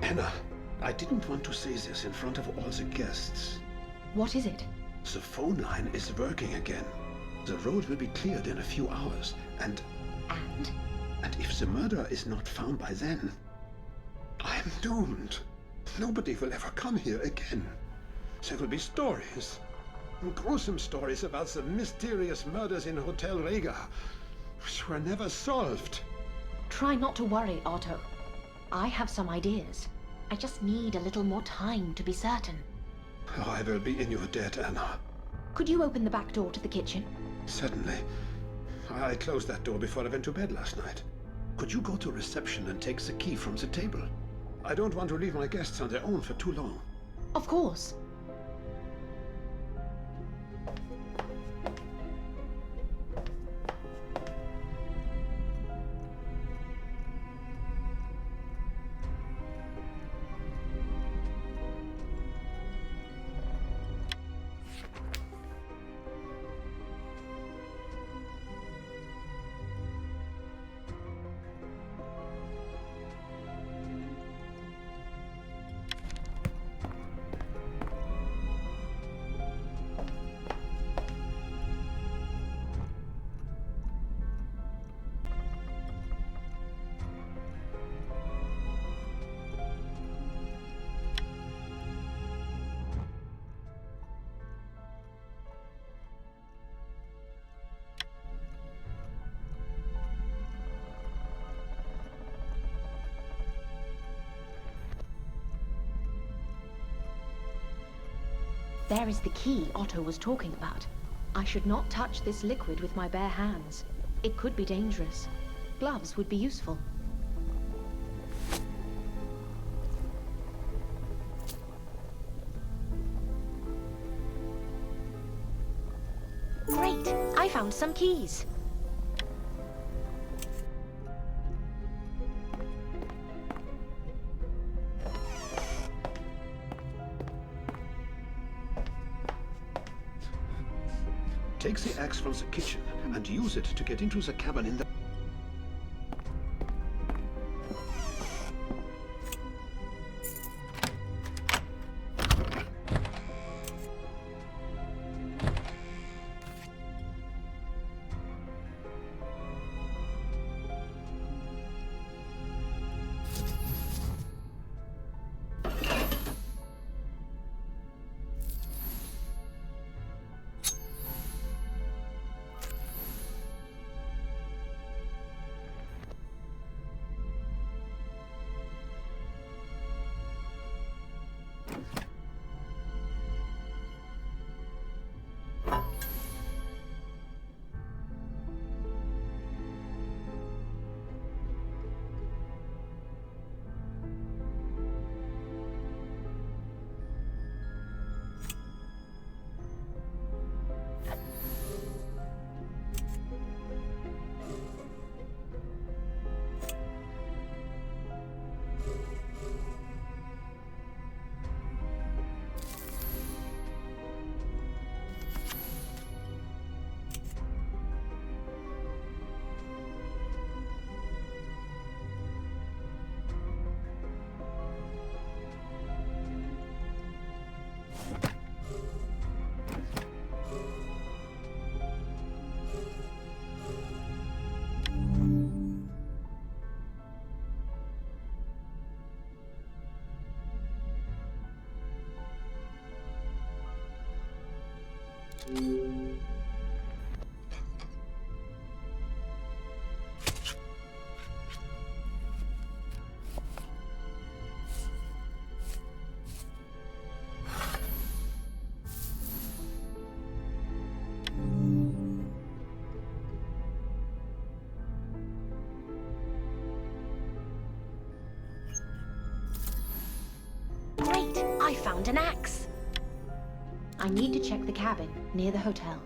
Anna, I didn't want to say this in front of all the guests. What is it? The phone line is working again. The road will be cleared in a few hours, and if the murderer is not found by then, I'm doomed. Nobody will ever come here again. There will be stories, gruesome stories about the mysterious murders in Hotel Rega, which were never solved. Try not to worry, Otto. I have some ideas. I just need a little more time to be certain. Oh, I will be in your debt, Anna. Could you open the back door to the kitchen? Certainly. I closed that door before I went to bed last night. Could you go to reception and take the key from the table? I don't want to leave my guests on their own for too long. Of course. There is the key Otto was talking about. I should not touch this liquid with my bare hands. It could be dangerous. Gloves would be useful. Great! I found some keys. Take the axe from the kitchen and use it to get into the cabin in the... Great! I found an axe. I need to check the cabin near the hotel.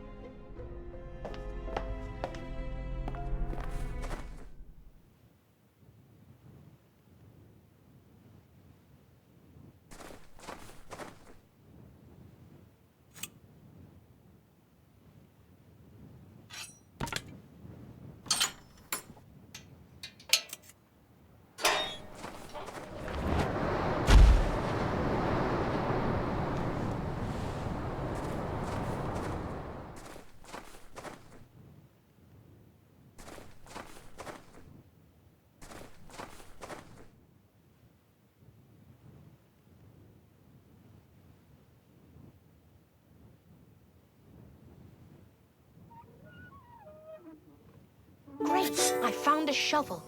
Great! I found a shovel.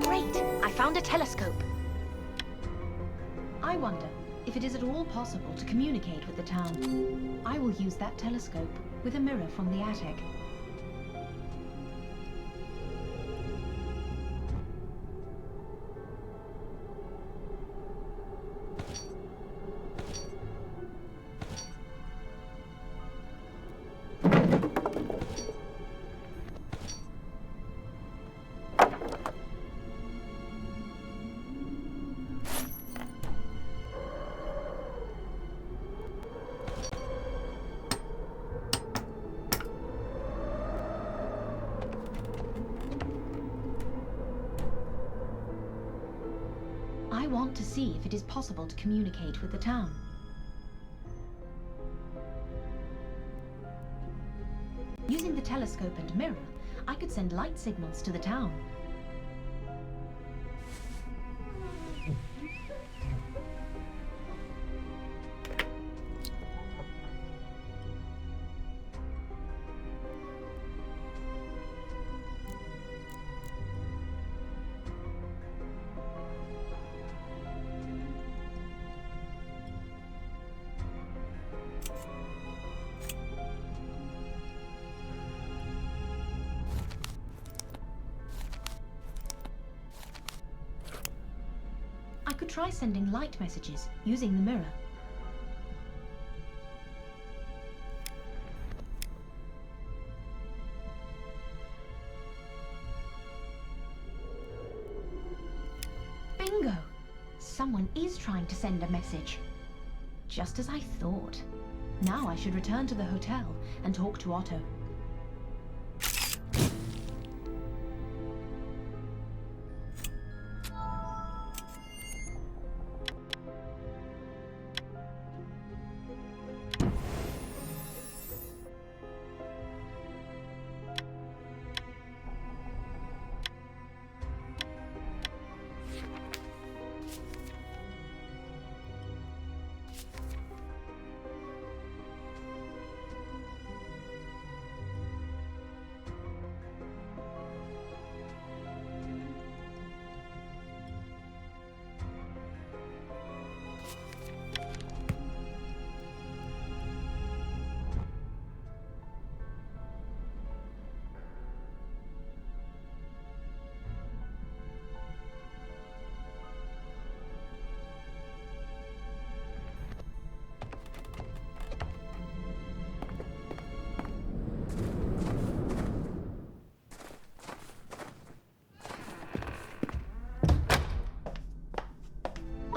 Great! I found a telescope. I wonder if it is at all possible to communicate with the town. I will use that telescope with a mirror from the attic. I want to see if it is possible to communicate with the town. Using the telescope and mirror, I could send light signals to the town. I could try sending light messages using the mirror. Bingo! Someone is trying to send a message. Just as I thought. Now I should return to the hotel and talk to Otto.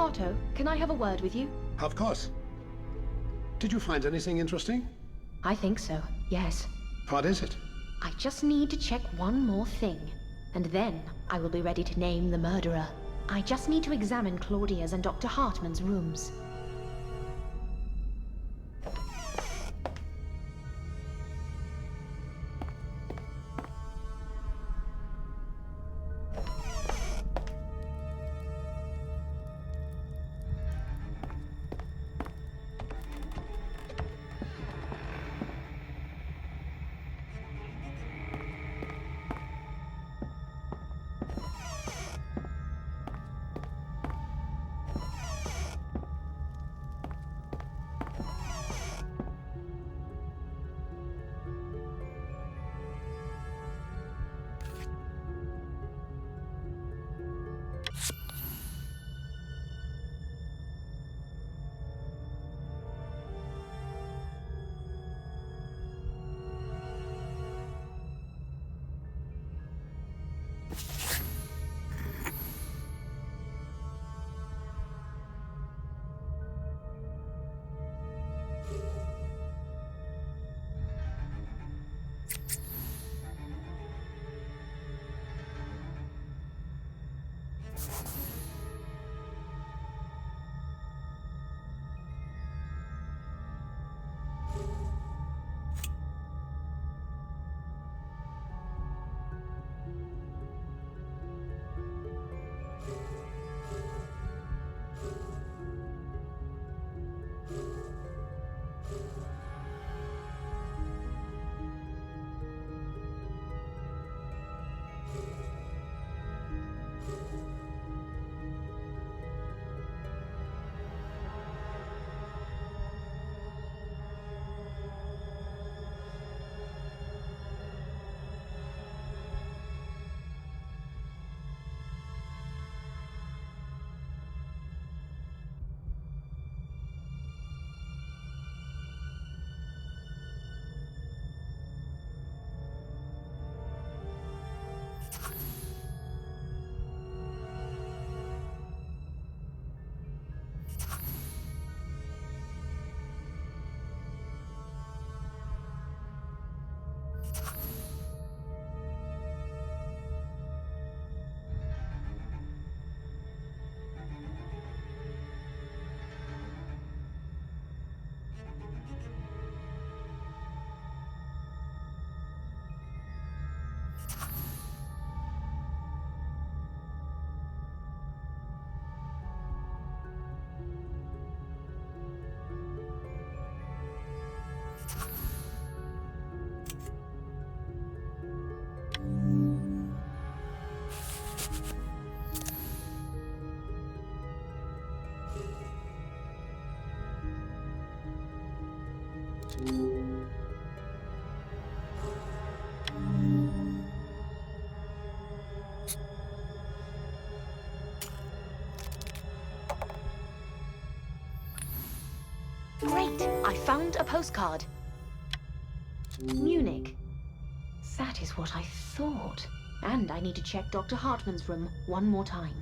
Otto, can I have a word with you? Of course. Did you find anything interesting? I think so, yes. What is it? I just need to check one more thing, and then I will be ready to name the murderer. I just need to examine Claudia's and Dr. Hartman's rooms. Great! I found a postcard. Munich. That is what I thought. And I need to check Dr. Hartman's room one more time.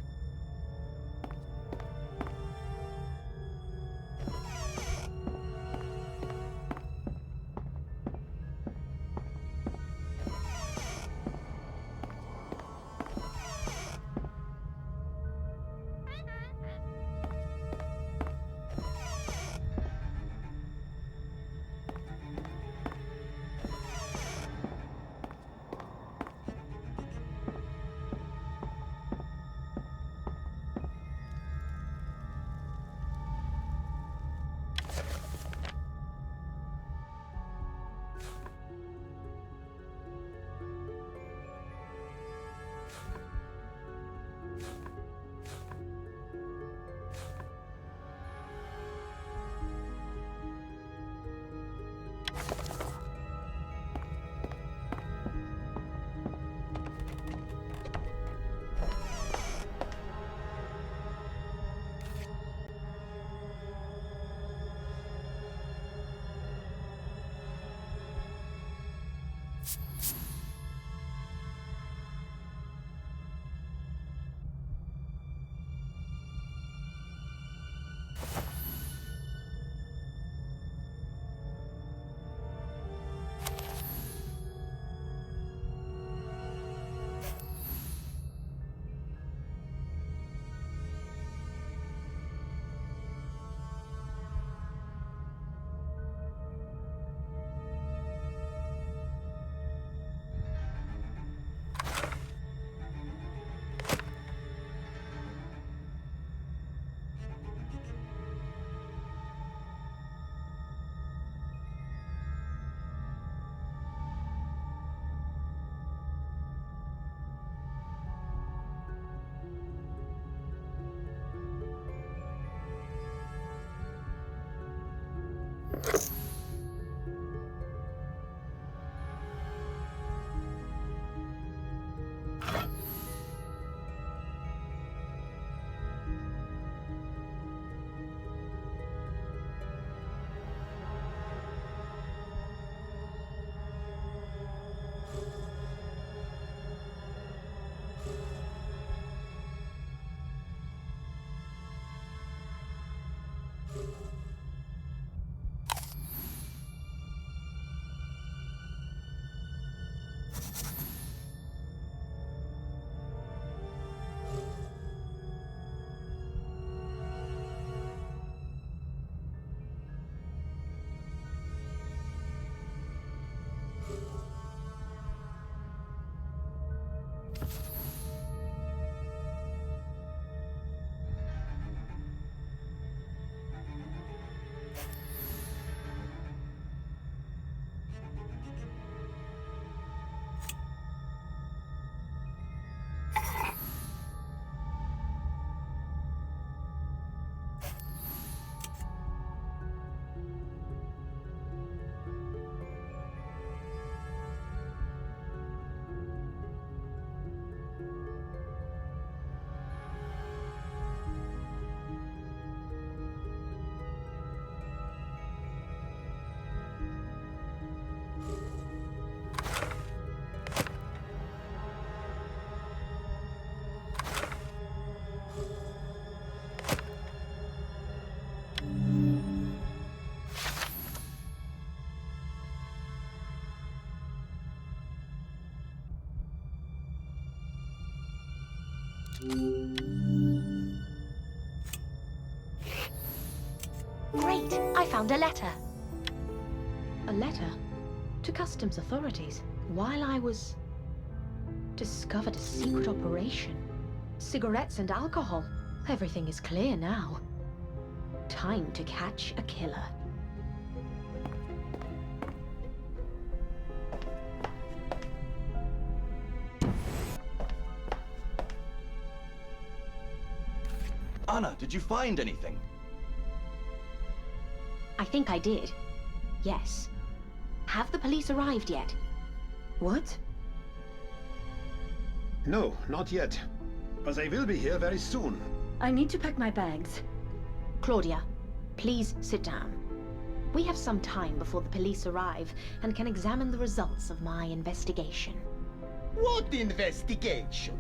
Great! I found a letter. A letter? To customs authorities. While I was... discovered a secret operation. Cigarettes and alcohol. Everything is clear now. Time to catch a killer. Anna, did you find anything? I think I did. Yes. Have the police arrived yet? What? No, not yet. But they will be here very soon. I need to pack my bags. Claudia, please sit down. We have some time before the police arrive and can examine the results of my investigation. What investigation?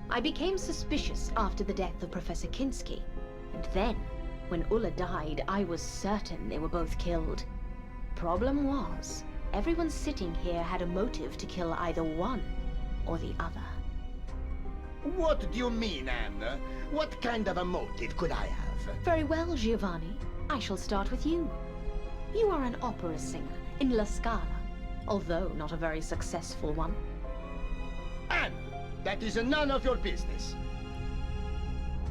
I became suspicious after the death of Professor Kinski. And then, when Ulla died, I was certain they were both killed. Problem was, everyone sitting here had a motive to kill either one or the other. What do you mean, Anna? What kind of a motive could I have? Very well, Giovanni. I shall start with you. You are an opera singer in La Scala, although not a very successful one. Anna, that is none of your business.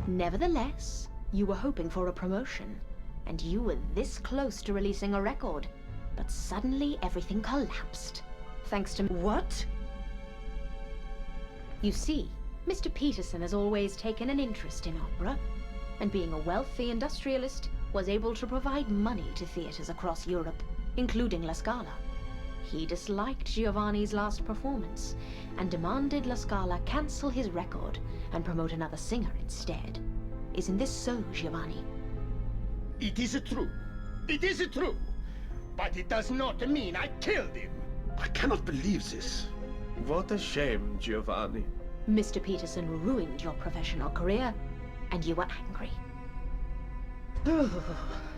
Nevertheless, you were hoping for a promotion, and you were this close to releasing a record. But suddenly everything collapsed, thanks to... What? You see, Mr. Peterson has always taken an interest in opera, and being a wealthy industrialist, was able to provide money to theaters across Europe, including La Scala. He disliked Giovanni's last performance, and demanded La Scala cancel his record and promote another singer instead. Isn't this so, Giovanni? It is true. It is true. But it does not mean I killed him. I cannot believe this. What a shame, Giovanni. Mr. Peterson ruined your professional career, and you were angry.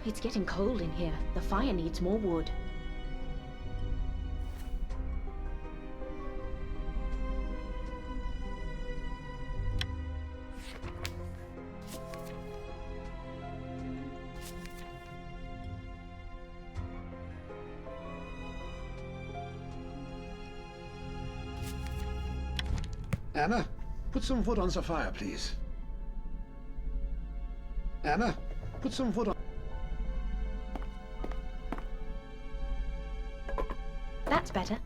It's getting cold in here. The fire needs more wood. Anna, put some wood on the fire, please. Anna, put some wood on... That's better.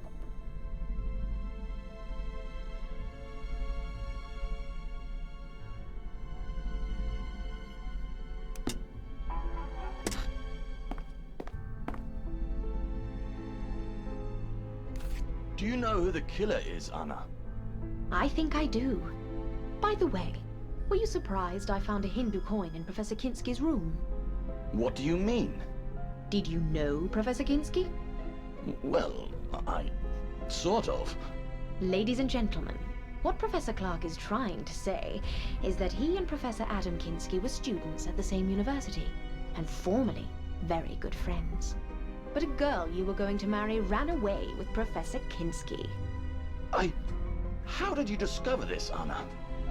Do you know who the killer is, Anna? I think I do. By the way, were you surprised I found a Hindu coin in Professor Kinski's room? What do you mean? Did you know Professor Kinski? Well, sort of. Ladies and gentlemen, what Professor Clark is trying to say is that he and Professor Adam Kinski were students at the same university, and formerly very good friends. But a girl you were going to marry ran away with Professor Kinski. How did you discover this, Anna?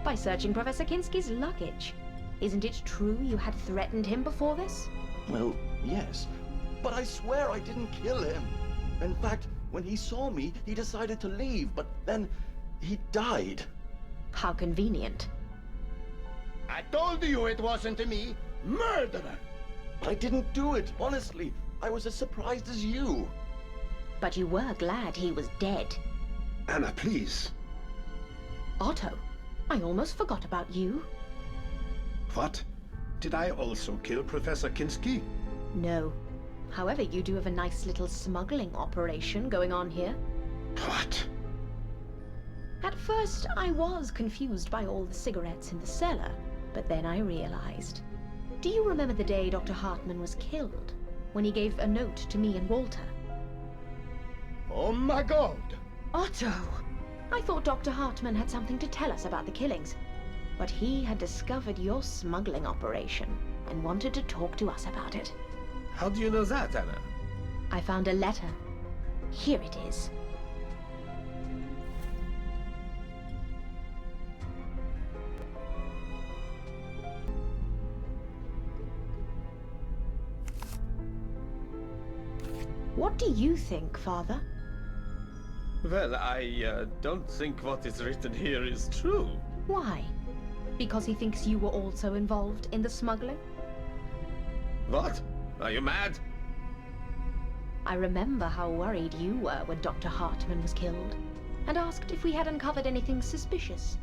By searching Professor Kinski's luggage. Isn't it true you had threatened him before this? Well, yes. But I swear I didn't kill him. In fact, when he saw me, he decided to leave, but then he died. How convenient. I told you it wasn't me. Murderer! I didn't do it, honestly. I was as surprised as you. But you were glad he was dead. Anna, please. Otto, I almost forgot about you. What? Did I also kill Professor Kinski? No. However, you do have a nice little smuggling operation going on here. What? At first, I was confused by all the cigarettes in the cellar, but then I realized. Do you remember the day Dr. Hartman was killed? When he gave a note to me and Walter? Oh my God! Otto! I thought Dr. Hartman had something to tell us about the killings, but he had discovered your smuggling operation and wanted to talk to us about it. How do you know that, Anna? I found a letter. Here it is. What do you think, Father? Well, I don't think what is written here is true. Why? Because he thinks you were also involved in the smuggling? What? Are you mad? I remember how worried you were when Dr. Hartman was killed, and asked if we had uncovered anything suspicious.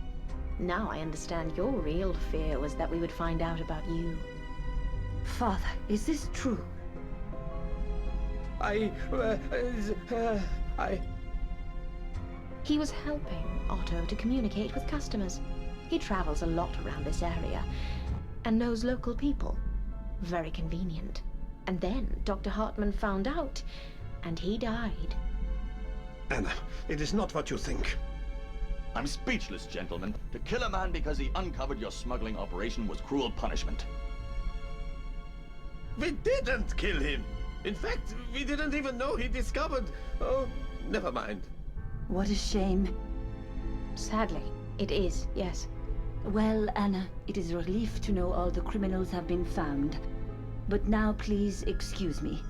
Now I understand your real fear was that we would find out about you. Father, is this true? He was helping Otto to communicate with customers. He travels a lot around this area, and knows local people. Very convenient. And then Dr. Hartman found out, and he died. Anna, it is not what you think. I'm speechless, gentlemen. To kill a man because he uncovered your smuggling operation was cruel punishment. We didn't kill him. In fact, we didn't even know he discovered... Oh, never mind. What a shame. Sadly, it is, yes. Well, Anna, it is a relief to know all the criminals have been found. But now please excuse me.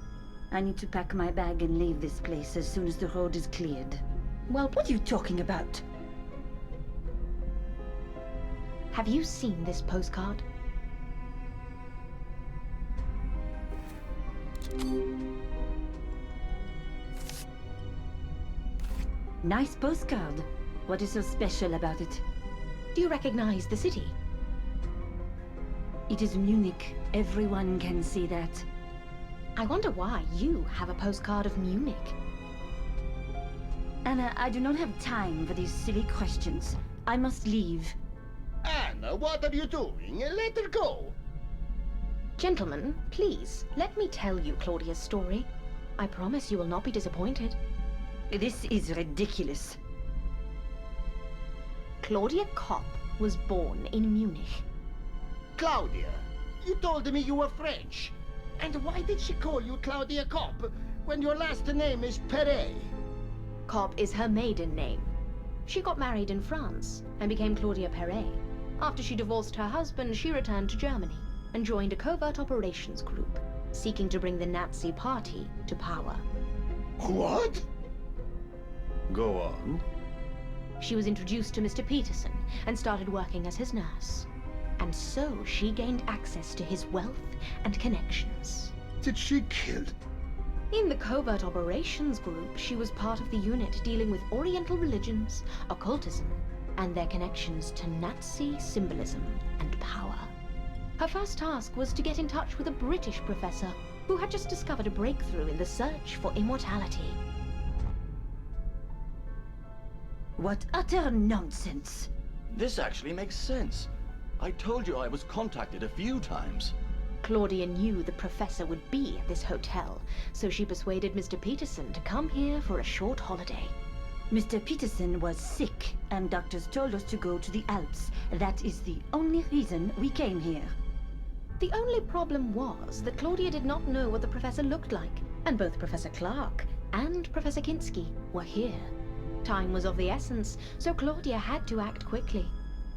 I need to pack my bag and leave this place as soon as the road is cleared. Well, What are you talking about? have you seen this postcard? Nice postcard. What is so special about it? Do you recognize the city? It is Munich. Everyone can see that. I wonder why you have a postcard of Munich. Anna, I do not have time for these silly questions. I must leave. Anna, what are you doing? Let her go. Gentlemen, please, let me tell you Claudia's story. I promise you will not be disappointed. This is ridiculous. Claudia Kopp was born in Munich. Claudia, you told me you were French. And why did she call you Claudia Kopp when your last name is Perret? Kopp is her maiden name. She got married in France and became Claudia Perret. After she divorced her husband, she returned to Germany and joined a covert operations group, seeking to bring the Nazi Party to power. What? Go on. She was introduced to Mr. Peterson and started working as his nurse. And so she gained access to his wealth and connections. Did she kill? In the covert operations group, she was part of the unit dealing with Oriental religions, occultism, and their connections to Nazi symbolism and power. Her first task was to get in touch with a British professor who had just discovered a breakthrough in the search for immortality. What utter nonsense. This actually makes sense. I told you I was contacted a few times. Claudia knew the professor would be at this hotel, so she persuaded Mr. Peterson to come here for a short holiday. Mr. Peterson was sick, and doctors told us to go to the Alps. That is the only reason we came here. The only problem was that Claudia did not know what the professor looked like, and both Professor Clark and Professor Kinski were here. Time was of the essence, so Claudia had to act quickly.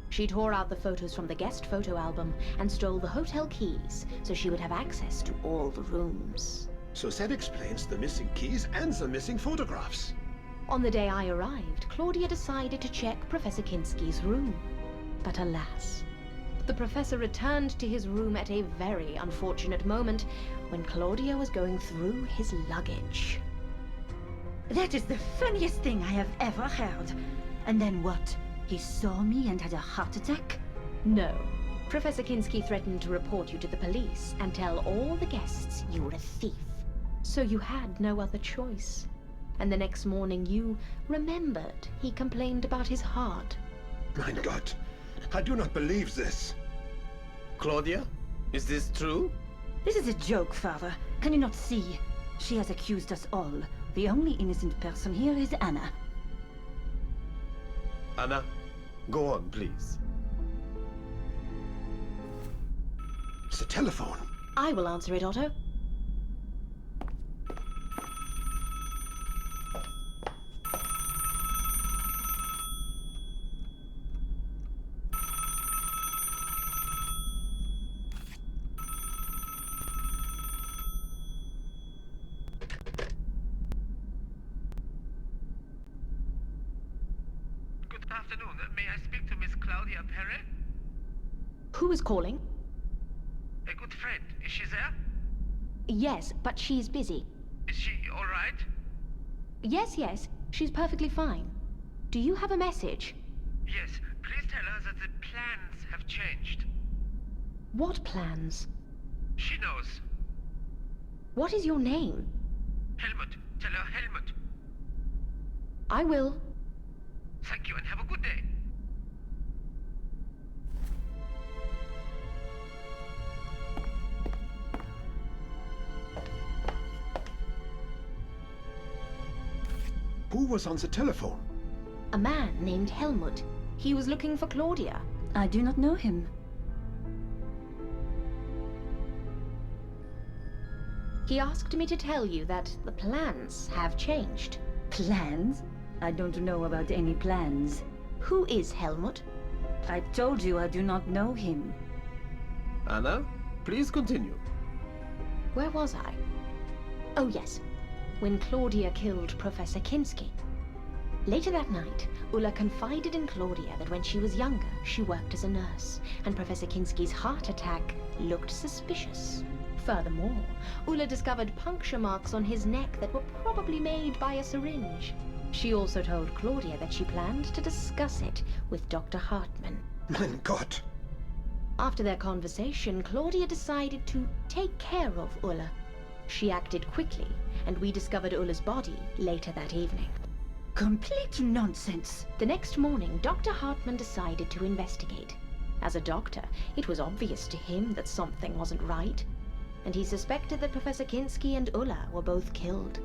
She tore out the photos from the guest photo album and stole the hotel keys so she would have access to all the rooms. So that explains the missing keys and the missing photographs. On the day I arrived, Claudia decided to check Professor Kinski's room. But alas, the professor returned to his room at a very unfortunate moment when Claudia was going through his luggage. That is the funniest thing I have ever heard. And then what? He saw me and had a heart attack? No. Professor Kinski threatened to report you to the police and tell all the guests you were a thief. So you had no other choice. And the next morning you remembered he complained about his heart. Mein Gott, I do not believe this. Claudia, is this true? This is a joke, Father. Can you not see? She has accused us all. The only innocent person here is Anna. Anna, go on, please. It's a telephone. I will answer it, Otto. Good afternoon. May I speak to Miss Claudia Perret? Who is calling? A good friend. Is she there? Yes, but she's busy. Is she all right? Yes, she's perfectly fine. Do you have a message? Yes. Please tell her that the plans have changed. What plans? She knows. What is your name? Helmut. Tell her Helmut. I will. Thank you and have a good day. Who was on the telephone? A man named Helmut. He was looking for Claudia. I do not know him. He asked me to tell you that the plans have changed. Plans? I don't know about any plans. Who is Helmut? I told you I do not know him. Anna, please continue. Where was I? Oh yes, when Claudia killed Professor Kinski. Later that night, Ulla confided in Claudia that when she was younger, she worked as a nurse, and Professor Kinski's heart attack looked suspicious. Furthermore, Ulla discovered puncture marks on his neck that were probably made by a syringe. She also told Claudia that she planned to discuss it with Dr. Hartmann. Mein Gott! After their conversation, Claudia decided to take care of Ulla. She acted quickly, and we discovered Ulla's body later that evening. Complete nonsense. The next morning, Dr. Hartmann decided to investigate. As a doctor, it was obvious to him that something wasn't right, and he suspected that Professor Kinski and Ulla were both killed.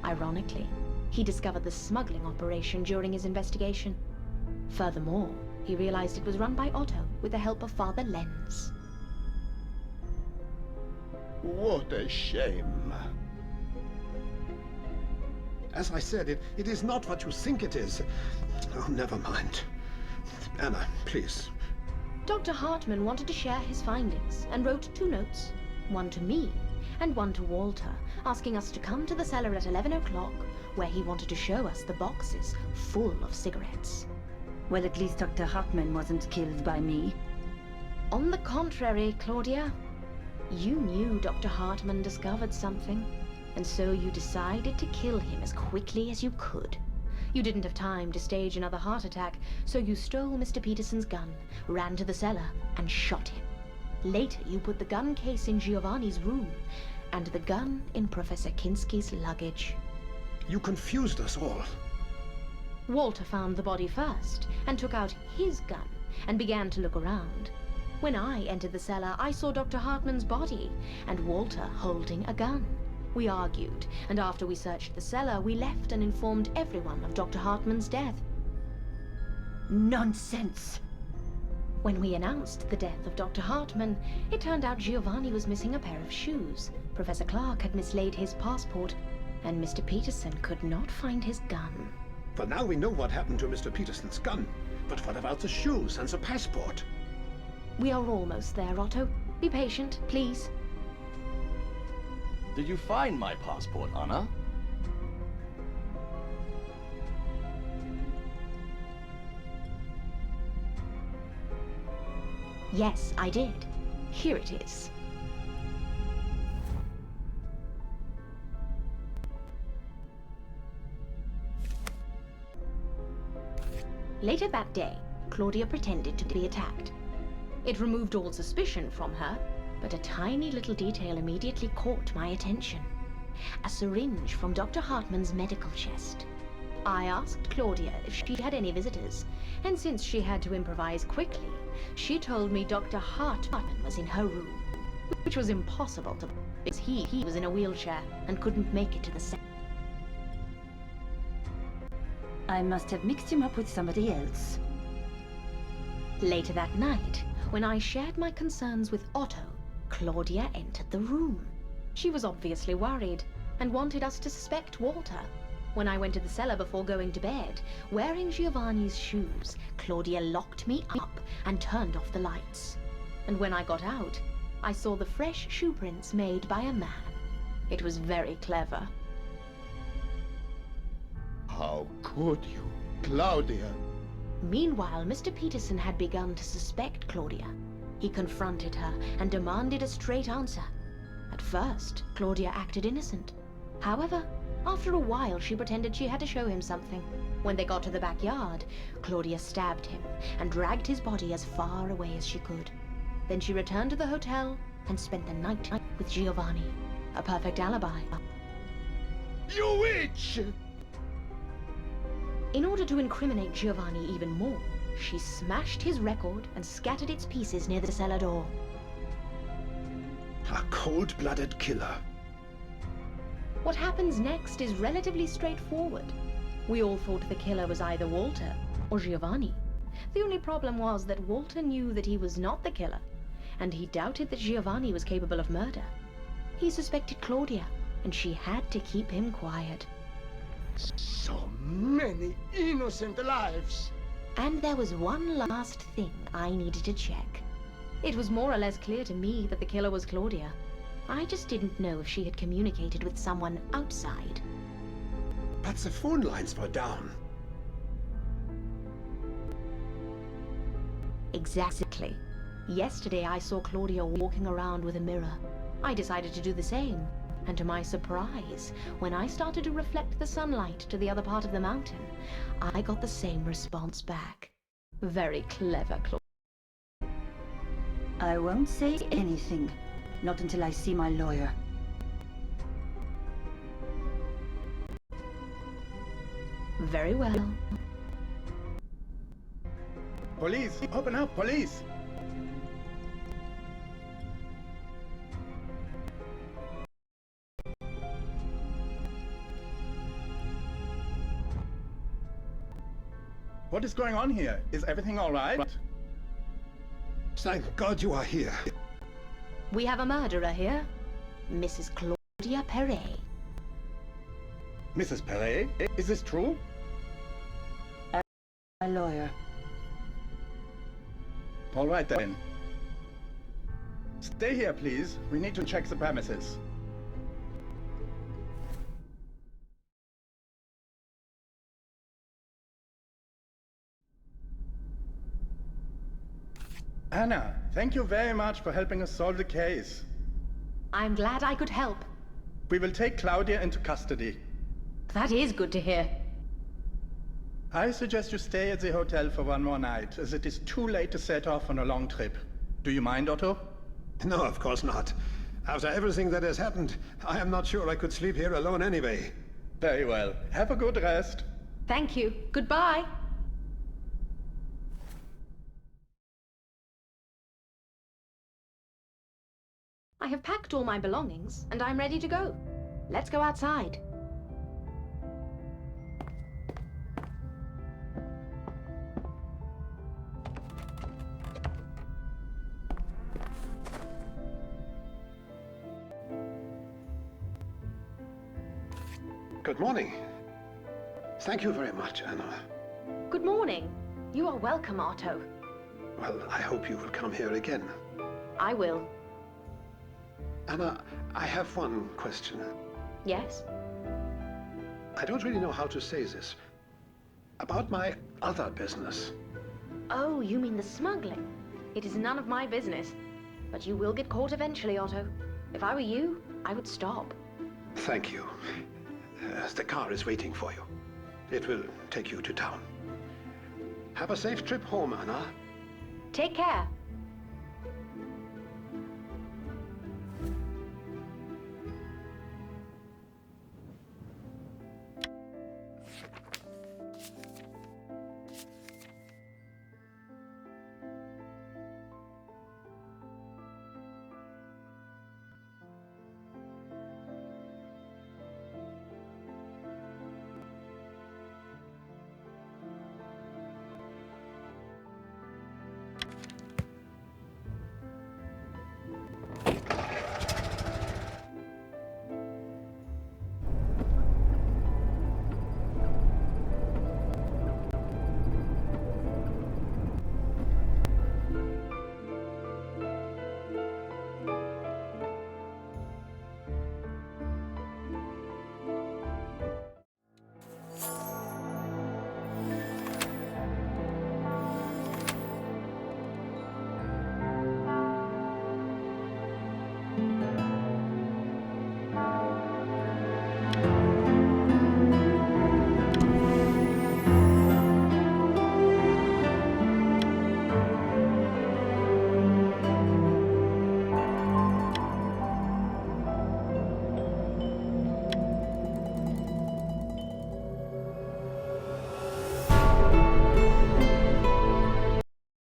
Ironically, he discovered the smuggling operation during his investigation. Furthermore, he realized it was run by Otto with the help of Father Lenz. What a shame. As I said, it is not what you think it is. Oh, never mind. Anna, please. Dr. Hartmann wanted to share his findings and wrote 2 notes, one to me and one to Walter, asking us to come to the cellar at 11 o'clock, where he wanted to show us the boxes full of cigarettes. Well, at least Dr. Hartmann wasn't killed by me. On the contrary, Claudia, you knew Dr. Hartmann discovered something, and so you decided to kill him as quickly as you could. You didn't have time to stage another heart attack, so you stole Mr. Peterson's gun, ran to the cellar, and shot him. Later, you put the gun case in Giovanni's room, and the gun in Professor Kinski's luggage. You confused us all. Walter found the body first, and took out his gun, and began to look around. When I entered the cellar, I saw Dr. Hartmann's body, and Walter holding a gun. We argued, and after we searched the cellar, we left and informed everyone of Dr. Hartmann's death. Nonsense! When we announced the death of Dr. Hartmann, it turned out Giovanni was missing a pair of shoes. Professor Clark had mislaid his passport, and Mr. Peterson could not find his gun. But now we know what happened to Mr. Peterson's gun. But what about the shoes and the passport? We are almost there, Otto. Be patient, please. Did you find my passport, Anna? Yes, I did. Here it is. Later that day, Claudia pretended to be attacked. It removed all suspicion from her, but a tiny little detail immediately caught my attention. A syringe from Dr. Hartmann's medical chest. I asked Claudia if she had any visitors, and since she had to improvise quickly, she told me Dr. Hartmann was in her room, which was impossible to because he was in a wheelchair and couldn't make it to the set. I must have mixed him up with somebody else. Later that night, when I shared my concerns with Otto, Claudia entered the room. She was obviously worried and wanted us to suspect Walter. When I went to the cellar before going to bed, wearing Giovanni's shoes, Claudia locked me up and turned off the lights. And when I got out, I saw the fresh shoe prints made by a man. It was very clever. How could you, Claudia? Meanwhile, Mr. Peterson had begun to suspect Claudia. He confronted her and demanded a straight answer. At first, Claudia acted innocent. However, after a while, she pretended she had to show him something. When they got to the backyard, Claudia stabbed him and dragged his body as far away as she could. Then she returned to the hotel and spent the night with Giovanni. A perfect alibi. You witch! In order to incriminate Giovanni even more, she smashed his record and scattered its pieces near the cellar door. A cold-blooded killer. What happens next is relatively straightforward. We all thought the killer was either Walter or Giovanni. The only problem was that Walter knew that he was not the killer, and he doubted that Giovanni was capable of murder. He suspected Claudia, and she had to keep him quiet. So many innocent lives. And there was one last thing I needed to check. It was more or less clear to me that the killer was Claudia. I just didn't know if she had communicated with someone outside. But the phone lines were down. Exactly. Yesterday I saw Claudia walking around with a mirror. I decided to do the same. And to my surprise, when I started to reflect the sunlight to the other part of the mountain, I got the same response back. Very clever, Claudia. I won't say anything. Not until I see my lawyer. Very well. Police! Open up, police! What is going on here? Is everything all right? Thank God you are here. We have a murderer here. Mrs. Claudia Perret. Mrs. Perret, is this true? My lawyer. All right then. Stay here, please. We need to check the premises. Anna, thank you very much for helping us solve the case. I'm glad I could help. We will take Claudia into custody. That is good to hear. I suggest you stay at the hotel for one more night, as it is too late to set off on a long trip. Do you mind, Otto? No, of course not. After everything that has happened, I am not sure I could sleep here alone anyway. Very well. Have a good rest. Thank you. Goodbye. I have packed all my belongings, and I'm ready to go. Let's go outside. Good morning. Thank you very much, Anna. Good morning. You are welcome, Otto. Well, I hope you will come here again. I will. Anna, I have one question. Yes? I don't really know how to say this. About my other business. Oh, you mean the smuggling? It is none of my business. But you will get caught eventually, Otto. If I were you, I would stop. Thank you. The car is waiting for you. It will take you to town. Have a safe trip home, Anna. Take care.